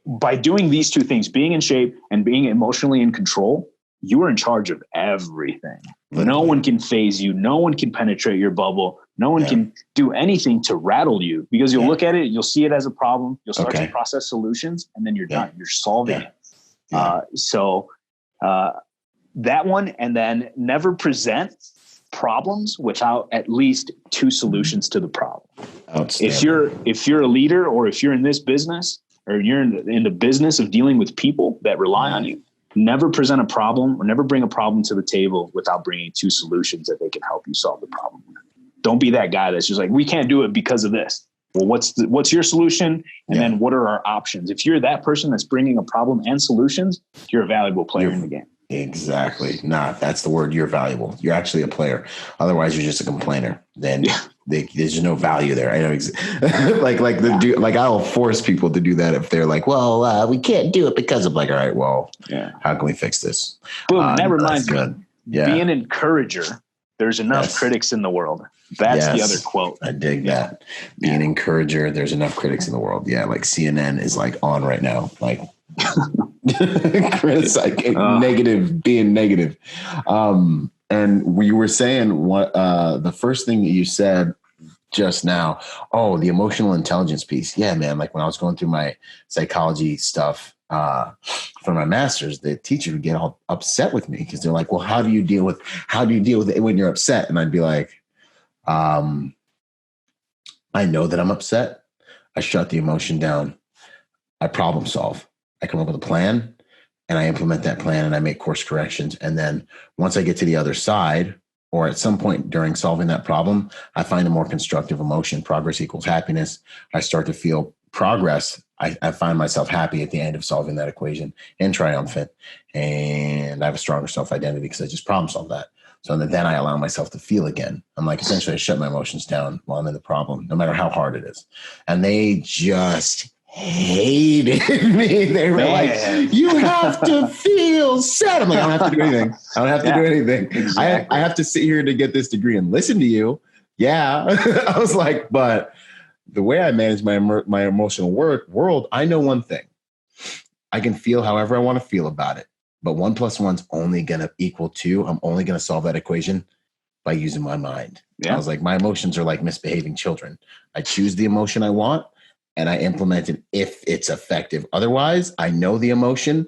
by doing these two things, being in shape and being emotionally in control, you are in charge of everything. No one can phase you. No one can penetrate your bubble. No one can do anything to rattle you, because you'll look at it, you'll see it as a problem. You'll start to process solutions, and then you're done. You're solving it. So that one, and then never present problems without at least 2 solutions to the problem. If you're a leader, or if you're in this business, or you're in the business of dealing with people that rely on you, never present a problem or never bring a problem to the table without bringing 2 solutions that they can help you solve the problem. Don't be that guy that's just like, we can't do it because of this. Well, what's your solution? And then what are our options? If you're that person that's bringing a problem and solutions, you're a valuable player in the game. Exactly. That's the word. You're valuable. You're actually a player. Otherwise, you're just a complainer. Then there's no value there. I know I'll force people to do that if they're like, well, we can't do it because of, like, all right, well, how can we fix this? Boom. That reminds me. Be an encourager. There's enough critics in the world. That's the other quote. I dig that. Be an encourager. There's enough critics in the world. Yeah. Like CNN is like on right now. Like Negative, being negative. And you were saying what, the first thing that you said just now, the emotional intelligence piece. Yeah, man. Like when I was going through my psychology stuff, for my master's, the teacher would get all upset with me because they're like, well, how do you deal with it when you're upset? And I'd be like, I know that I'm upset. I shut the emotion down. I problem solve. I come up with a plan and I implement that plan and I make course corrections. And then once I get to the other side, or at some point during solving that problem, I find a more constructive emotion. Progress equals happiness. I start to feel progress. I find myself happy at the end of solving that equation and triumphant. And I have a stronger self-identity because I just problem solved that. So then I allow myself to feel again. I'm like, essentially, I shut my emotions down while I'm in the problem, no matter how hard it is. And they just hated me. They were like, you have to feel sad. I'm like, I don't have to do anything. I don't have to do anything. Exactly. I have to sit here to get this degree and listen to you. Yeah. I was like, but the way I manage my emotional world, I know one thing. I can feel however I want to feel about it. But 1 + 1's only going to equal 2. I'm only going to solve that equation by using my mind. Yeah. I was like, my emotions are like misbehaving children. I choose the emotion I want and I implement it if it's effective. Otherwise, I know the emotion.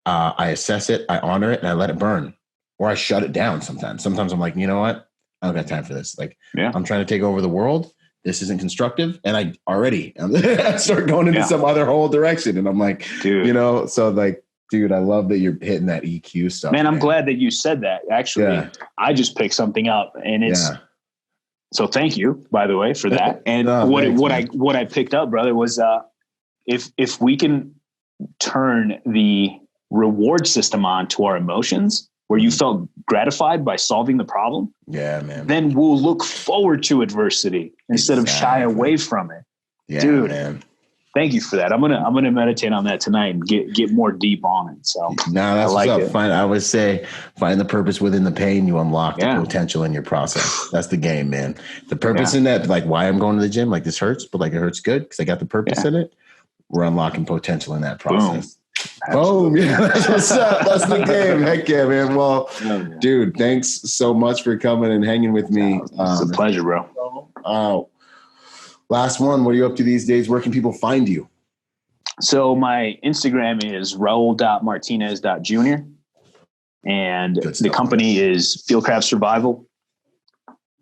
I assess it. I honor it and I let it burn, or I shut it down sometimes. Sometimes I'm like, you know what? I don't got time for this. Like, I'm trying to take over the world. This isn't constructive. And I already start going into some other whole direction. And I'm like, dude, so like, dude, I love that you're hitting that EQ stuff. Man, I'm glad that you said that. Actually, I just picked something up and it's, so thank you, by the way, for that. And what I picked up, brother, was if we can turn the reward system on to our emotions, where you felt gratified by solving the problem, man, then we'll look forward to adversity instead of shy away from it. Yeah, dude, man. Thank you for that. I'm gonna meditate on that tonight and get more deep on it. So that's what's up. I always say, find the purpose within the pain. You unlock the potential in your process. That's the game, man. The purpose in that, like why I'm going to the gym, like this hurts, but like it hurts good because I got the purpose in it. We're unlocking potential in that process. Boom. Yeah, that's what's up. That's the game. Heck yeah, man. Well, dude, thanks so much for coming and hanging with me. It's a pleasure, bro. Last one. What are you up to these days? Where can people find you? So my Instagram is raul.martinez.jr. And the company is Fieldcraft Survival.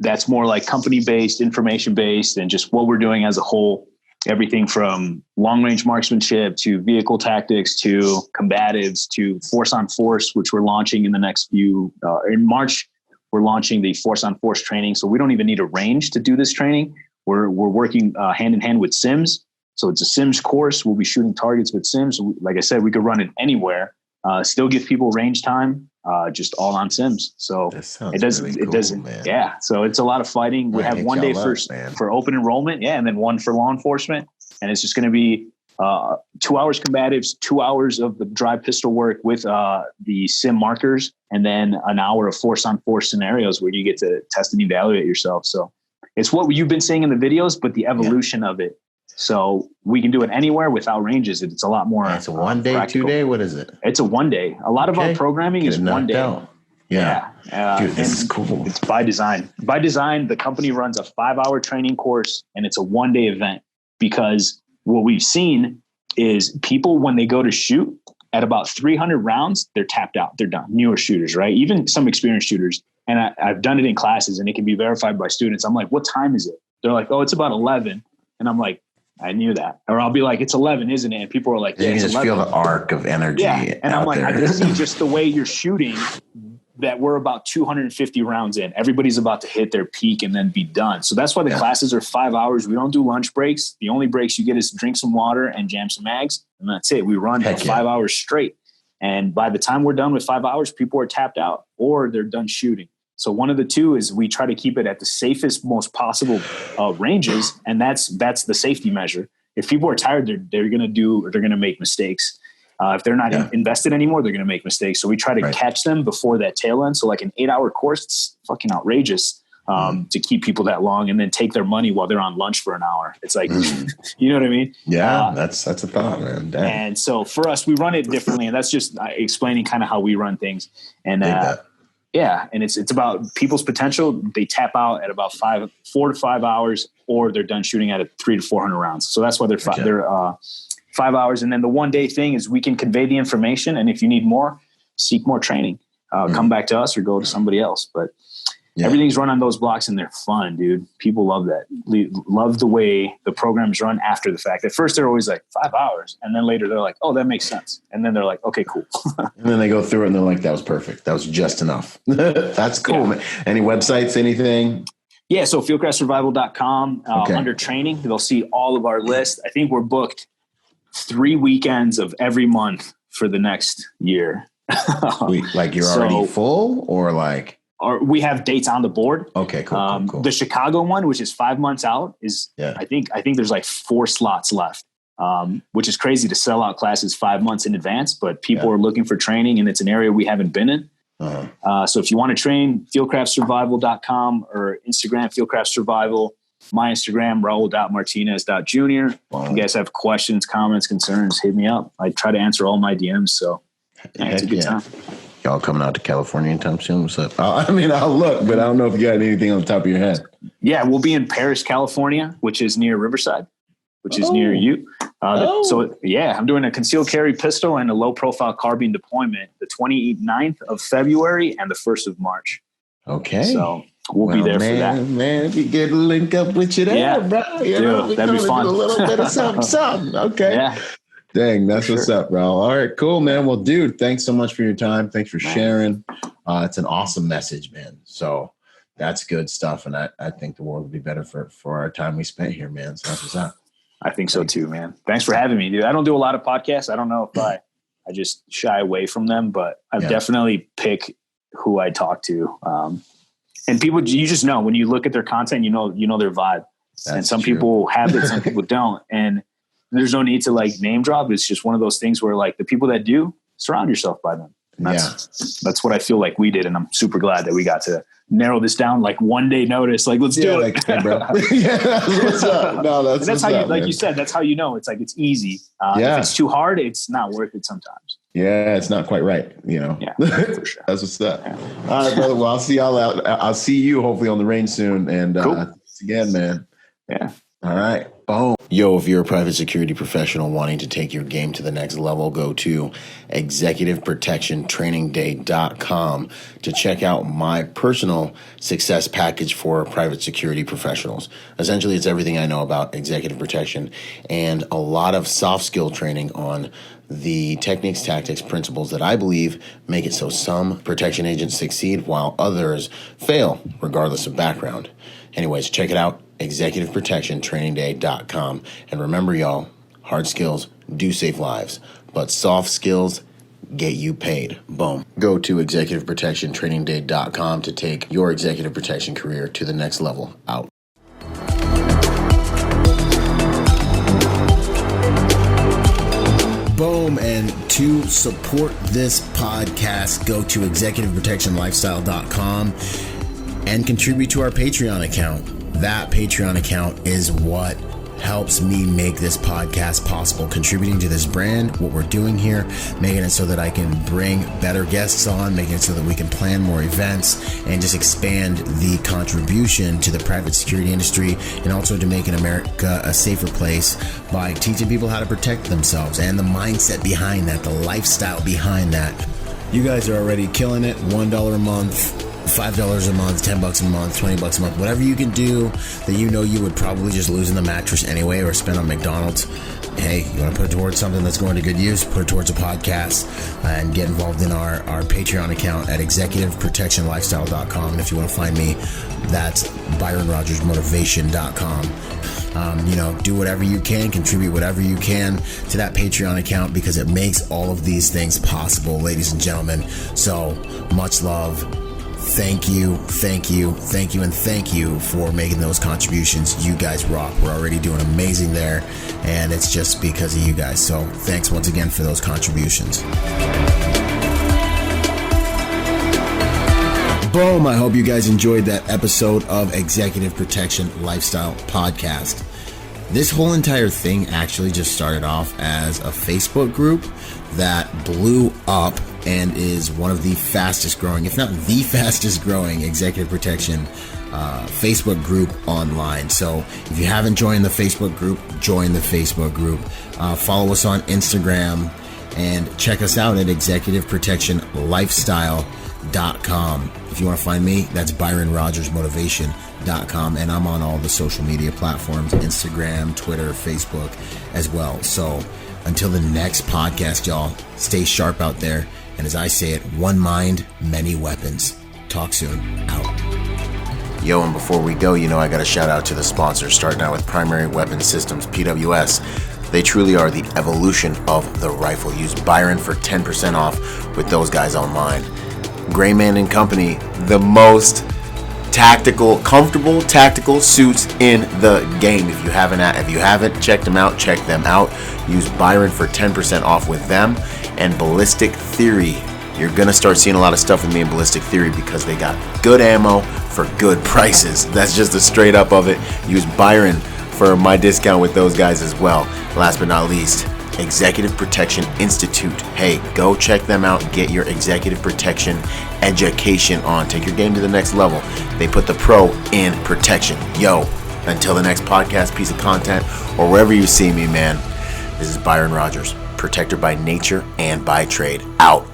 That's more like company-based, information-based, and just what we're doing as a whole. Everything from long-range marksmanship to vehicle tactics to combatives to force-on-force, which we're launching in the next few in March. We're launching the force-on-force training, so we don't even need a range to do this training. We're working hand in hand with sims, so it's a sims course. We'll be shooting targets with sims. Like I said, we could run it anywhere. Still give people range time, just all on sims. So it doesn't. Man. Yeah. So it's a lot of fighting. We have 1 day for open enrollment. Yeah. And then one for law enforcement. And it's just going to be 2 hours combatives, 2 hours of the dry pistol work with the sim markers, and then an hour of force on force scenarios where you get to test and evaluate yourself. So it's what you've been seeing in the videos, but the evolution of it. So we can do it anywhere without ranges. It's a lot more. It's a 1 day, practical. 2 day. What is it? It's a 1 day. A lot of our programming is 1 day. Yeah. Dude, this is cool. It's by design. By design, the company runs a 5-hour training course and it's a 1 day event, because what we've seen is people, when they go to shoot at about 300 rounds, they're tapped out. They're done. Newer shooters, right? Even some experienced shooters. And I've done it in classes and it can be verified by students. I'm like, what time is it? They're like, oh, it's about 11. And I'm like, I knew that. Or I'll be like, it's 11, isn't it? And people are like, yeah, you can just 11. Feel the arc of energy. Yeah. And I'm like, I can see just the way you're shooting that we're about 250 rounds in. Everybody's about to hit their peak and then be done. So that's why the classes are 5 hours. We don't do lunch breaks. The only breaks you get is drink some water and jam some mags. And that's it. We run for 5 hours straight. And by the time we're done with 5 hours, people are tapped out or they're done shooting. So one of the two is we try to keep it at the safest, most possible ranges. And that's the safety measure. If people are tired, they're going to make mistakes. If they're not invested anymore, they're going to make mistakes. So we try to catch them before that tail end. So like an 8-hour course, it's fucking outrageous. to keep people that long and then take their money while they're on lunch for an hour. It's like, you know what I mean? Yeah, that's a thought, man. Dang. And so for us, we run it differently, and that's just explaining kind of how we run things. And yeah, and it's about people's potential. They tap out at about 4 to 5 hours, or they're done shooting at 300 to 400 rounds. So that's why they're 5 hours. And then the 1 day thing is we can convey the information, and if you need more, seek more training. Come back to us or go to somebody else. But everything's run on those blocks, and they're fun, dude. People love that. Love the way the programs run after the fact. At first, they're always like 5 hours, and then later they're like, "Oh, that makes sense." And then they're like, "Okay, cool." And then they go through it, and they're like, "That was perfect. That was just enough." That's cool, man. Any websites? Anything? Yeah, so fieldcraftsurvival.com. Under training, they'll see all of our list. I think we're booked 3 weekends of every month for the next year. Like you're already full, or like? Or we have dates on the board. Okay, cool. The Chicago one, which is 5 months out, is I think there's like 4 slots left, which is crazy to sell out classes 5 months in advance. But people are looking for training, and it's an area we haven't been in. So if you want to train, fieldcraftsurvival.com or Instagram, Fieldcraft Survival. My Instagram, Raul.Martinez.Jr. Wow. If you guys have questions, comments, concerns, hit me up. I try to answer all my DMs. So it's a good time. Y'all coming out to California anytime soon? What's up? I'll look, but I don't know if you got anything on the top of your head. Yeah, we'll be in Paris, California, which is near Riverside, which is near you. So, I'm doing a concealed carry pistol and a low-profile carbine deployment the 29th of February and the 1st of March. Okay. So we'll be there for that. Man, if you get a link up with you there, bro. That'd be fun. A little bit of something. Okay. Yeah. Dang, that's what's up, bro. All right, cool, man. Well, dude, thanks so much for your time. Thanks for sharing. It's an awesome message, man. So that's good stuff. And I think the world would be better for our time we spent here, man. So that's what's up. I think so too, man. Thanks for having me, dude. I don't do a lot of podcasts. I don't know if I just shy away from them, but I definitely pick who I talk to. And people, you just know when you look at their content, you know their vibe. And some people have it, some people don't. And there's no need to like name drop. It's just one of those things where like the people that do, surround yourself by them. And that's what I feel like we did. And I'm super glad that we got to narrow this down like 1 day notice. Like, let's do it. Like, hey, bro. That's what's up. No, that's how you, like you said, that's how you know. It's like, it's easy. If it's too hard, it's not worth it sometimes. Yeah, it's not quite right, Yeah, for sure. That's what's up. Yeah. All right, brother. Well, I'll see y'all out. I'll see you hopefully on the range soon. And thanks again, man. Yeah. All right. Boom. Yo, if you're a private security professional wanting to take your game to the next level, go to executiveprotectiontrainingday.com to check out my personal success package for private security professionals. Essentially, it's everything I know about executive protection and a lot of soft skill training on the techniques, tactics, principles that I believe make it so some protection agents succeed while others fail, regardless of background. Anyways, check it out, executiveprotectiontrainingday.com. And remember, y'all, hard skills do save lives, but soft skills get you paid. Boom. Go to executiveprotectiontrainingday.com to take your executive protection career to the next level. Out. Boom. And to support this podcast, go to executiveprotectionlifestyle.com and contribute to our Patreon account. That Patreon account is what helps me make this podcast possible, contributing to this brand, what we're doing here, making it so that I can bring better guests on, making it so that we can plan more events and just expand the contribution to the private security industry, and also to making America a safer place by teaching people how to protect themselves and the mindset behind that, the lifestyle behind that. You guys are already killing it. $1 a month, $5 a month, $10 a month, $20 a month, whatever you can do that you know you would probably just lose in the mattress anyway or spend on McDonald's. Hey, you want to put it towards something that's going to good use, put it towards a podcast, and get involved in our Patreon account at executiveprotectionlifestyle.com. And if you want to find me, that's ByronRogersMotivation.com. Do whatever you can, contribute whatever you can to that Patreon account, because it makes all of these things possible, ladies and gentlemen. So much love. Thank you, and thank you for making those contributions. You guys rock. We're already doing amazing there, and it's just because of you guys. So thanks once again for those contributions. Boom! I hope you guys enjoyed that episode of Executive Protection Lifestyle Podcast. This whole entire thing actually just started off as a Facebook group that blew up and is one of the fastest growing, if not the fastest growing, executive protection Facebook group online. So if you haven't joined the Facebook group, join the Facebook group. Follow us on Instagram and check us out at executiveprotectionlifestyle.com. If you want to find me, that's ByronRodgersMotivation.com, and I'm on all the social media platforms, Instagram, Twitter, Facebook as well. So until the next podcast, y'all, stay sharp out there. And as I say it, one mind, many weapons. Talk soon. Out. Yo, and before we go, I got a shout out to the sponsors, starting out with Primary Weapon Systems, PWS. They truly are the evolution of the rifle. Use Byron for 10% off with those guys online. Grayman and Company, the most comfortable tactical suits in the game. If you haven't checked them out, check them out. Use Byron for 10% off with them. And Ballistic Theory. You're going to start seeing a lot of stuff with me in Ballistic Theory because they got good ammo for good prices. That's just the straight up of it. Use Byron for my discount with those guys as well. Last but not least, Executive Protection Institute. Hey, go check them out. Get your executive protection education on. Take your game to the next level. They put the pro in protection. Yo, until the next podcast, piece of content, or wherever you see me, man, this is Byron Rodgers, protector by nature and by trade. Out.